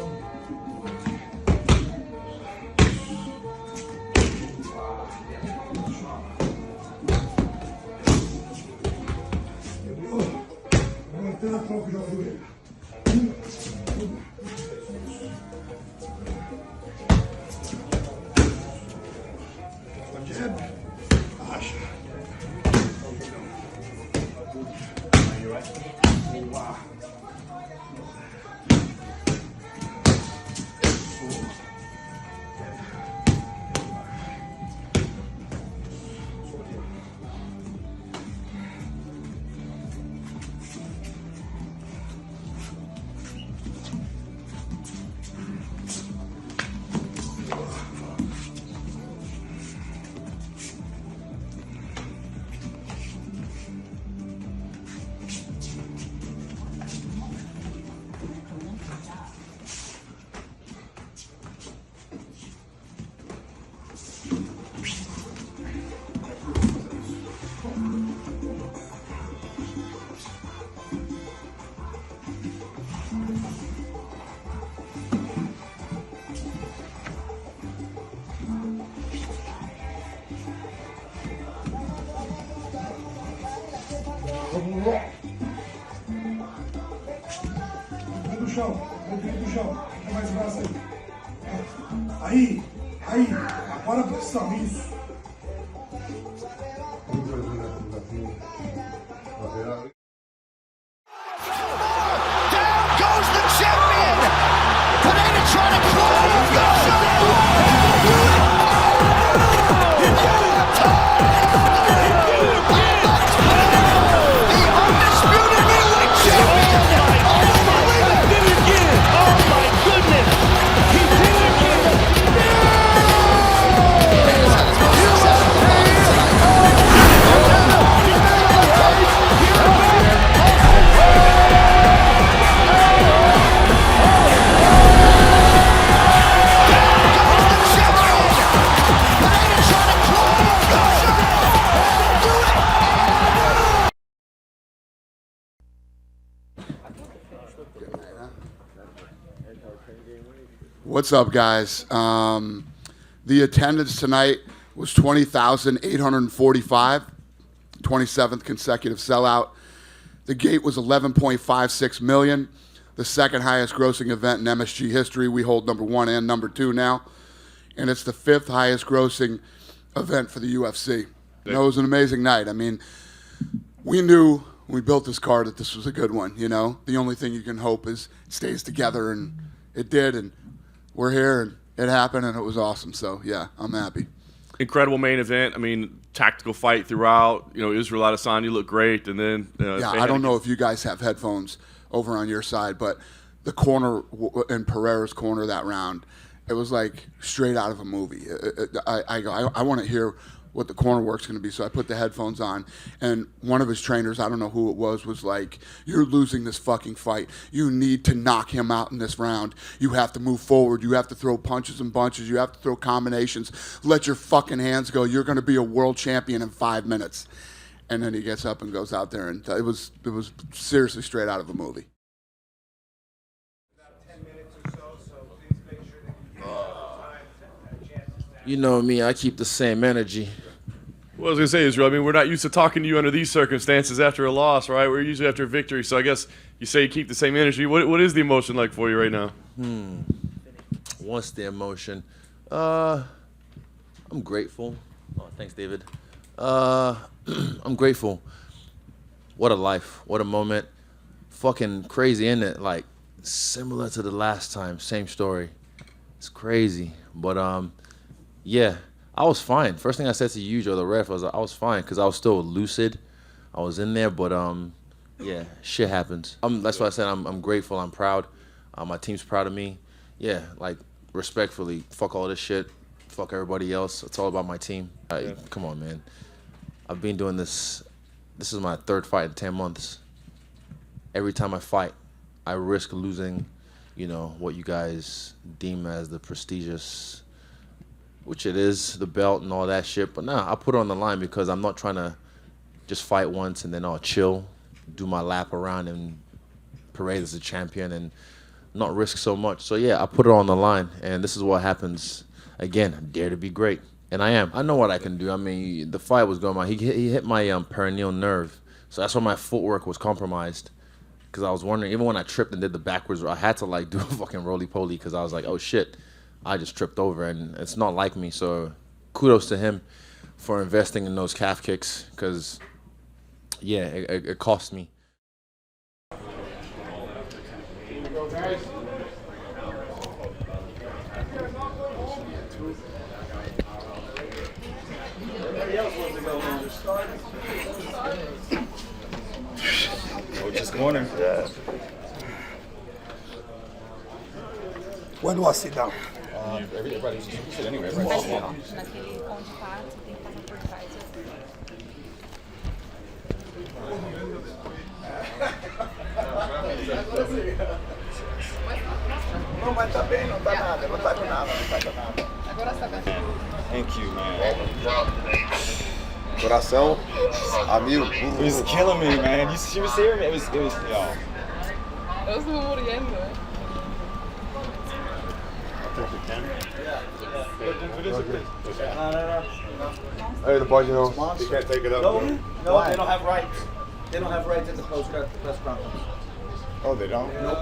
Speaker 11: Até na troca já fui ele. Jab. Acha. Wow. Do chão, do chão, fica mais braço aí. Aí, agora a pressão, isso.
Speaker 10: Down goes the champion! Pereira trying to close the
Speaker 15: What's up, guys? The attendance tonight was 20,845, 27th consecutive sellout. The gate was 11.56 million, the second highest grossing event in MSG history. We hold number 1 and number 2 now, and it's the 5th highest grossing event for the UFC. It was an amazing night. I mean, we knew when we built this card that this was a good one, you know? The only thing you can hope is it stays together, and it did, and we're here, and it happened, and it was awesome. So, yeah, I'm happy.
Speaker 16: Incredible main event. I mean, tactical fight throughout. You know, Israel Adesanya looked great, and then
Speaker 15: yeah, I don't know if you guys have headphones over on your side, but the corner in Pereira's corner that round, it was like straight out of a movie. I want to hear what the corner work's going to be, so I put the headphones on, and one of his trainers, I don't know who it was like, "You're losing this fucking fight. You need to knock him out in this round. You have to move forward. You have to throw punches and bunches. You have to throw combinations. Let your fucking hands go. You're going to be a world champion in 5 minutes." And then he gets up and goes out there, and it was seriously straight out of a movie.
Speaker 18: You know me, I keep the same energy.
Speaker 16: Well, I was going to say, Israel, I mean, we're not used to talking to you under these circumstances after a loss, right? We're usually after a victory. So I guess you say you keep the same energy. What is the emotion like for you right now?
Speaker 18: What's the emotion? I'm grateful. Oh, thanks, David. I'm grateful. What a life. What a moment. Fucking crazy, isn't it? Like, similar to the last time. Same story. It's crazy. But, yeah, I was fine. First thing I said to you or the ref was I was fine because I was still lucid. I was in there, but yeah, shit happens. That's why I said I'm grateful. I'm proud. My team's proud of me. Yeah, like respectfully, fuck all this shit. Fuck everybody else. It's all about my team. Come on, man. I've been doing this. This is my 3rd fight in 10 months. Every time I fight, I risk losing, you know, what you guys deem as the prestigious, which it is, the belt and all that shit. But nah, I put it on the line because I'm not trying to just fight once and then I'll chill, do my lap around and parade as a champion and not risk so much. So yeah, I put it on the line, and this is what happens. Again, I dare to be great, and I am. I know what I can do. I mean, the fight was going on. He hit my peroneal nerve, so that's why my footwork was compromised. because I was wondering, even when I tripped and did the backwards, I had to like do a fucking roly-poly because I was like, oh shit, I just tripped over, and it's not like me. So kudos to him for investing in those calf kicks, because yeah, it cost me.
Speaker 23: Just corner. Yeah.
Speaker 11: When do I sit down?
Speaker 23: Everybody sit anywhere. Everybody sit down. Não, mas tá bem, não tá nada, não tá com nada, não tá com nada.
Speaker 6: Agora está bem.
Speaker 23: Thank you, man. Coração, amigo. It was killing me, man. She was here, it was, yo.
Speaker 6: Eu estou muriendo.
Speaker 2: Hey, não pode não.
Speaker 23: You can't take it up. No, they don't have rights. They don't have rights in the press conference. Oh, they don't? Nope.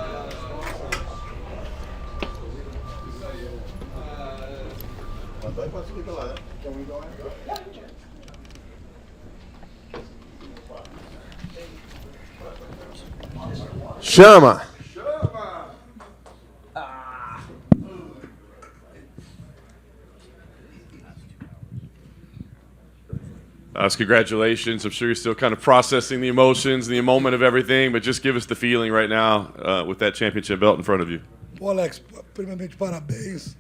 Speaker 23: Can we go in?
Speaker 2: Chama!
Speaker 16: Congratulations. I'm sure you're still kind of processing the emotions, the moment of everything, but just give us the feeling right now with that championship belt in front of you.
Speaker 11: Pô, Alex, primeiramente parabéns.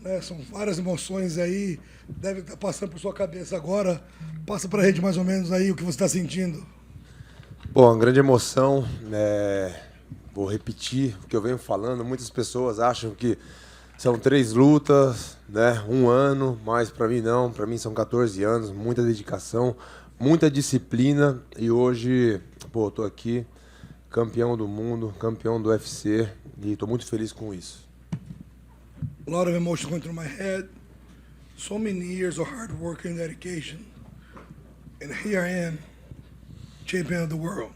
Speaker 11: Né? São várias emoções aí, deve estar passando por sua cabeça agora. Passa pra gente mais ou menos aí o que você está sentindo.
Speaker 2: Pô, uma grande emoção. Vou repetir o que eu venho falando. Muitas pessoas acham que são 3 lutas, né? 1 ano, mas para mim não. Para mim são 14 anos, muita dedicação, muita disciplina. E hoje, pô, tô aqui, campeão do mundo, campeão do UFC, e tô muito feliz com isso.
Speaker 11: A lot of emotion going through my head. So many years of hard work and dedication. And here I am, champion of the world.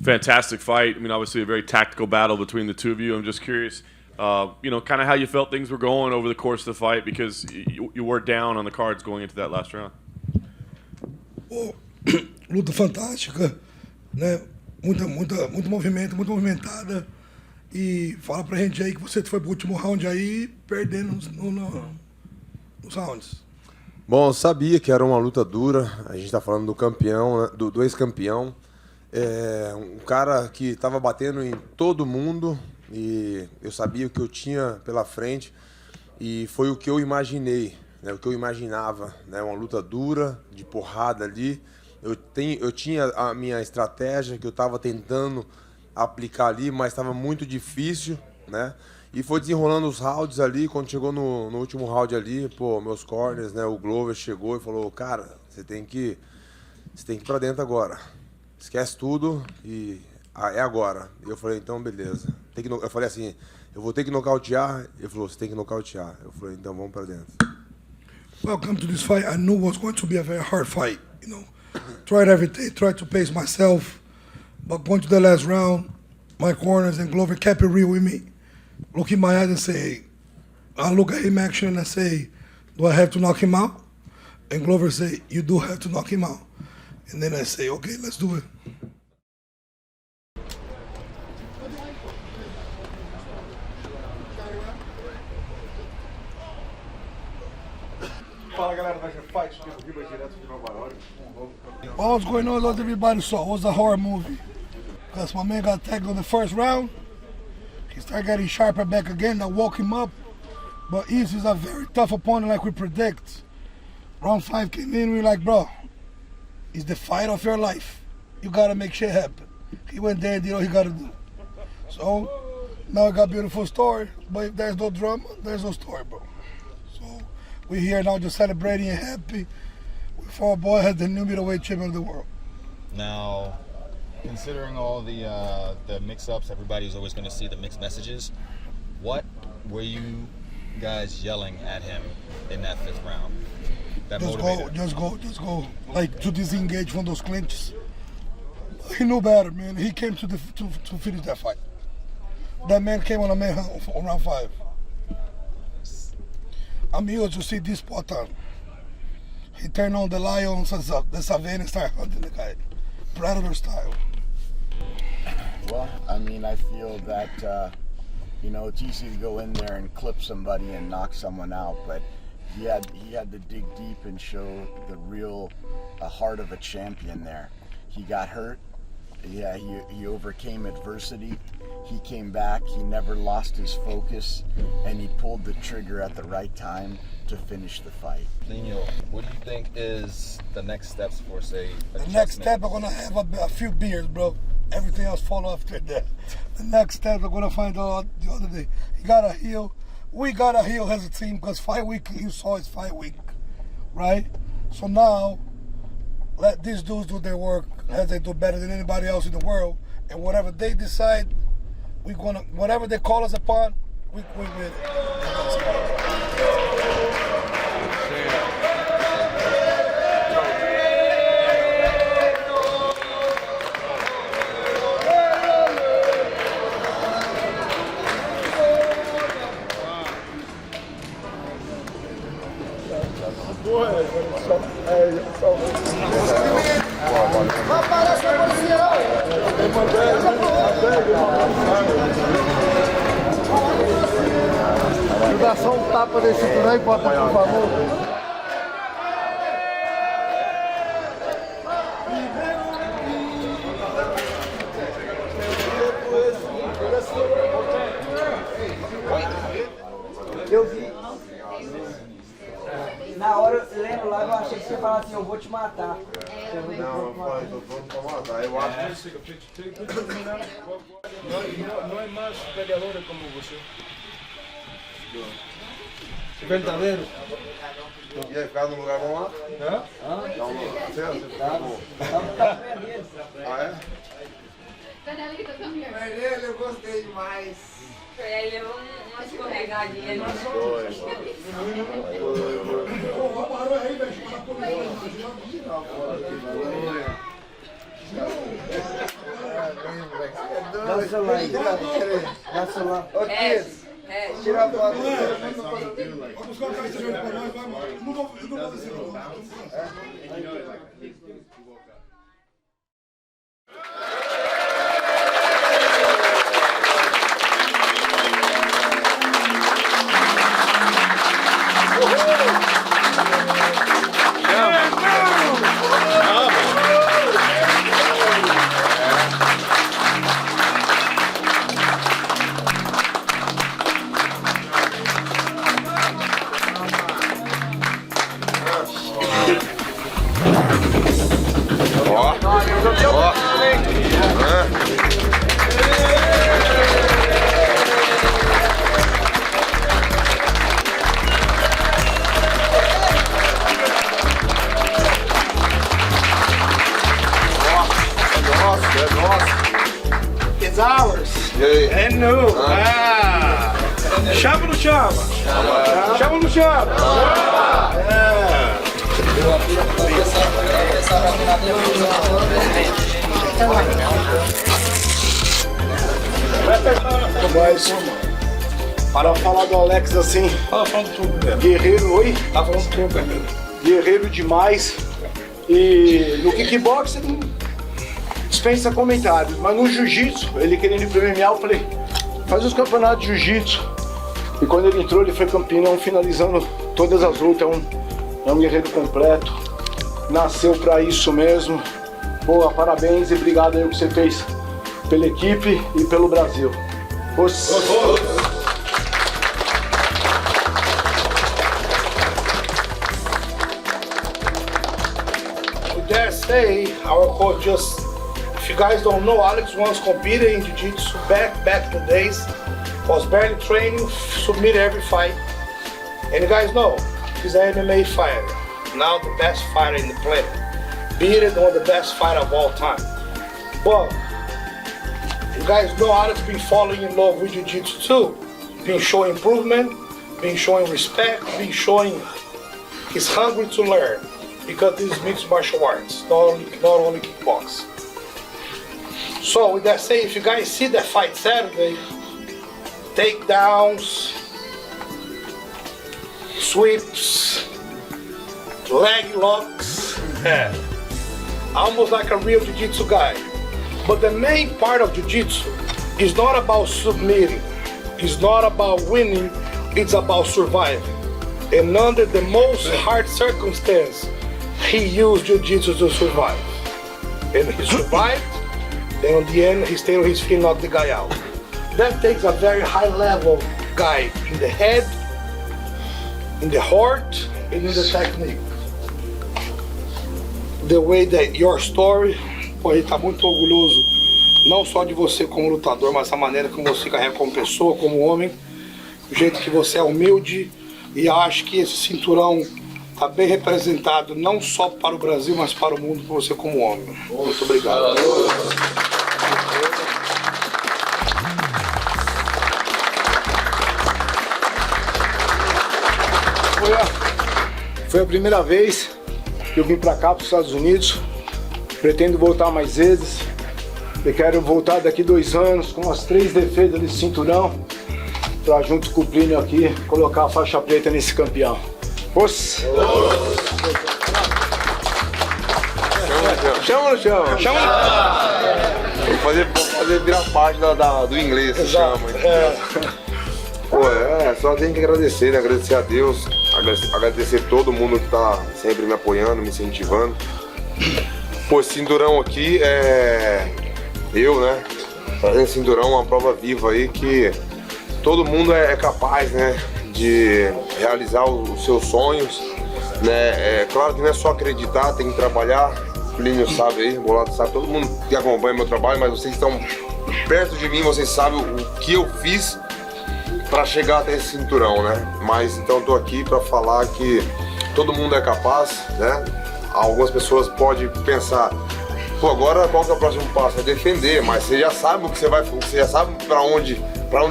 Speaker 16: Fantastic fight. I mean, obviously a very tactical battle between the two of you. I'm just curious, you know, kind of how you felt things were going over the course of the fight, because you were down on the cards going into that last round.
Speaker 11: Oh, luta fantástica, né? Muito movimento, muito movimentada. E fala pra gente aí que você foi pro último round aí, perdendo nos rounds.
Speaker 2: Bom, eu sabia que era uma luta dura. A gente tá falando do campeão, né? do ex-campeão. Um cara que estava batendo em todo mundo, e eu sabia o que eu tinha pela frente, e foi o que eu imaginei, né, o que eu imaginava, né, uma luta dura, de porrada ali. Eu tinha a minha estratégia que eu estava tentando aplicar ali, mas estava muito difícil, né, e foi desenrolando os rounds ali. Quando chegou no último round ali, pô, meus corners, né, o Glover chegou e falou: cara, você tem que ir pra dentro agora. Esquece tudo e é agora. E eu falei, então beleza. Eu falei assim, eu vou ter que nocautear. Ele falou, você tem que nocautear. Eu falei, então vamos pra dentro.
Speaker 11: Welcome to this fight. I knew it was going to be a very hard fight. You know, tried everything, tried to pace myself, but going to the last round, my corners and Glover kept it real with me. Look in my eyes and say, I look at him action and I say, do I have to knock him out? And Glover say, you do have to knock him out. And then I say, okay, let's do it.
Speaker 23: Fala, galera, vai ser fight, direto de Nova York.
Speaker 11: What was going on, as everybody saw, it was a horror movie. Because my man got tagged on the first round. He started getting sharper back again. I woke him up. But East is a very tough opponent, like we predict. Round 5 came in, we were like, bro, it's the fight of your life. You gotta make shit happen. He went there and did all he gotta do. So, now we got a beautiful story. But if there's no drama, there's no story, bro. So, we're here now just celebrating and happy. With our boy has the new middleweight champion of the world.
Speaker 23: Now, considering all the mix-ups, everybody's always going to see the mixed messages. What were you guys yelling at him in that 5th round? That
Speaker 11: Just
Speaker 23: motivated?
Speaker 11: go. Like, to disengage from those clinches. He knew better, man. He came to finish that fight. That man came on a manhunt on round 5. I'm here to see this Poatan. He turned on the lions and the savannah and started hunting the guy. Predator style.
Speaker 3: Well, I mean, I feel that, you know, it's easy to go in there and clip somebody and knock someone out, but he had to dig deep and show the real heart of a champion there. He got hurt. Yeah, he overcame adversity. He came back. He never lost his focus, and he pulled the trigger at the right time to finish the fight.
Speaker 23: Plinio, what do you think is the next steps for, say,
Speaker 11: the next step? I'm gonna have a few beers, bro. Everything else follow after that. The next step, we're gonna find out the other day. He gotta heal. We gotta heal as a team because fight week, you saw it's fight week, right? So now, let these dudes do their work as they do better than anybody else in the world, and whatever they decide, whatever they call us upon, we with it.
Speaker 3: Me dá só um tapa nesse cinturão aí, bota, por favor.
Speaker 5: Eu vi. Na hora, lembro lá, eu achei que você falava assim, eu vou te matar.
Speaker 2: Não, eu falei, tô pronto pra matar. Eu acho que...
Speaker 17: Não é mais peleador como você.
Speaker 2: Verdadeiro. E aí, ficar no lugar bom lá?
Speaker 17: Hã?
Speaker 2: Dá um lugar. Ah, é?
Speaker 5: Ele, eu gostei demais. Ele levou uma escorregadinha.
Speaker 3: Dá o celular aí. Dá o celular. Ô, Kids. Tira a foto.
Speaker 11: Vamos buscar o cara que pra nós, vai, mano. Eu não vou descer, não.
Speaker 8: It's ours. And new. Chama ou não chama? Chama ou não chama? Mas, para falar do Alex assim, guerreiro, oi? Tá falando tudo. Guerreiro demais. E no kickboxing dispensa comentários, mas no jiu-jitsu, ele querendo ir pro MMA, eu falei, faz os campeonatos de jiu-jitsu. E quando ele entrou, ele foi campeão, finalizando todas as lutas. É um guerreiro completo, nasceu para isso mesmo. Boa, parabéns e obrigado aí o que você fez pela equipe e pelo Brasil. With that say, our coach just, if you guys don't know, Alex once competed in jiu-jitsu back in the days, was barely training, submitted every fight. And you guys know, he's an MMA fighter, now the best fighter in the planet. Beat it, one of the best fighter of all time. But you guys know Alex been falling in love with jiu-jitsu too. Been showing improvement, been showing respect, been showing he's hungry to learn. Because this is mixed martial arts, not only kickboxing.
Speaker 11: So with that said, if you guys see that fight Saturday, takedowns, sweeps, leg locks, almost like a real jiu-jitsu guy. But the main part of jiu-jitsu is not about submitting, it's not about winning, it's about surviving. And under the most hard circumstance, he used jiu-jitsu to survive. And he survived, and on the end, he stayed on his feet and knocked the guy out. That takes a very high level guy in the head, in the heart, and in the technique. The way that your story, pô, ele tá muito orgulhoso, não só de você como lutador, mas a maneira como você carrega como pessoa, como homem, o jeito que você é humilde, e eu acho que esse cinturão tá bem representado, não só para o Brasil, mas para o mundo, por você como homem. Muito obrigado.
Speaker 17: Foi a primeira vez que eu vim para cá, para os Estados Unidos. Pretendo voltar mais vezes. Eu quero voltar daqui 2 anos com as 3 defesas desse cinturão, para junto com o Plinio aqui, colocar a faixa preta nesse campeão. Poxa! Chama.
Speaker 2: Vou fazer virar parte do inglês, se chama. Pô, só tenho que agradecer, né? Agradecer a Deus, agradecer todo mundo que tá sempre me apoiando, me incentivando. Pô, esse cinturão aqui eu, né? Trazendo cinturão, uma prova viva aí que todo mundo é capaz, né? De realizar os seus sonhos, né? É claro que não é só acreditar, tem que trabalhar. O Plinio sabe aí, o Bolado sabe, todo mundo que acompanha meu trabalho, mas vocês estão perto de mim, vocês sabem o que eu fiz para chegar até esse cinturão, né? Mas então tô aqui para falar que todo mundo é capaz, né? Algumas pessoas podem pensar, pô, agora qual que é o próximo passo? É defender, mas você já sabe o que você vai, você já sabe para onde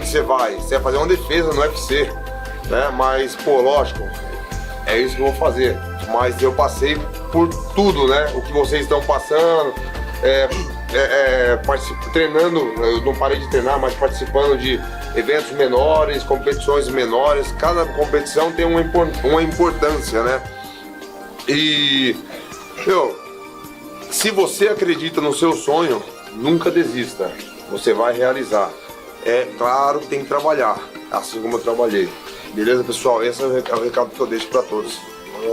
Speaker 2: você vai. Você vai fazer uma defesa no UFC, né? Mas, pô, lógico, é isso que eu vou fazer. Mas eu passei por tudo, né? O que vocês estão passando, treinando, eu não parei de treinar, mas participando de eventos menores, competições menores. Cada competição tem uma importância, né? E, se você acredita no seu sonho, nunca desista. Você vai realizar. É claro que tem que trabalhar, assim como eu trabalhei. Beleza, pessoal? Esse é o recado que eu deixo para todos.
Speaker 11: Do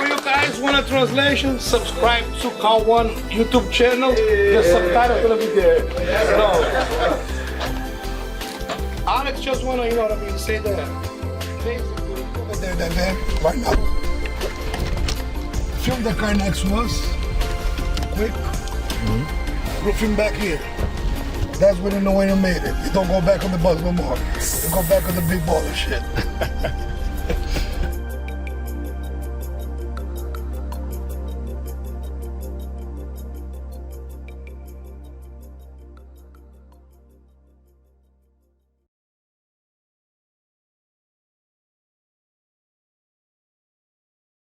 Speaker 11: you guys want a translation? Subscribe to Kahl-One YouTube channel. The subtitle gonna be there. No. Alex just wanna, you know what I mean, say that. There, right now. Film the car next to us. Quick. We'll film back here. That's when you know when you made it. You don't go back on the bus no more. You go back on the big baller shit.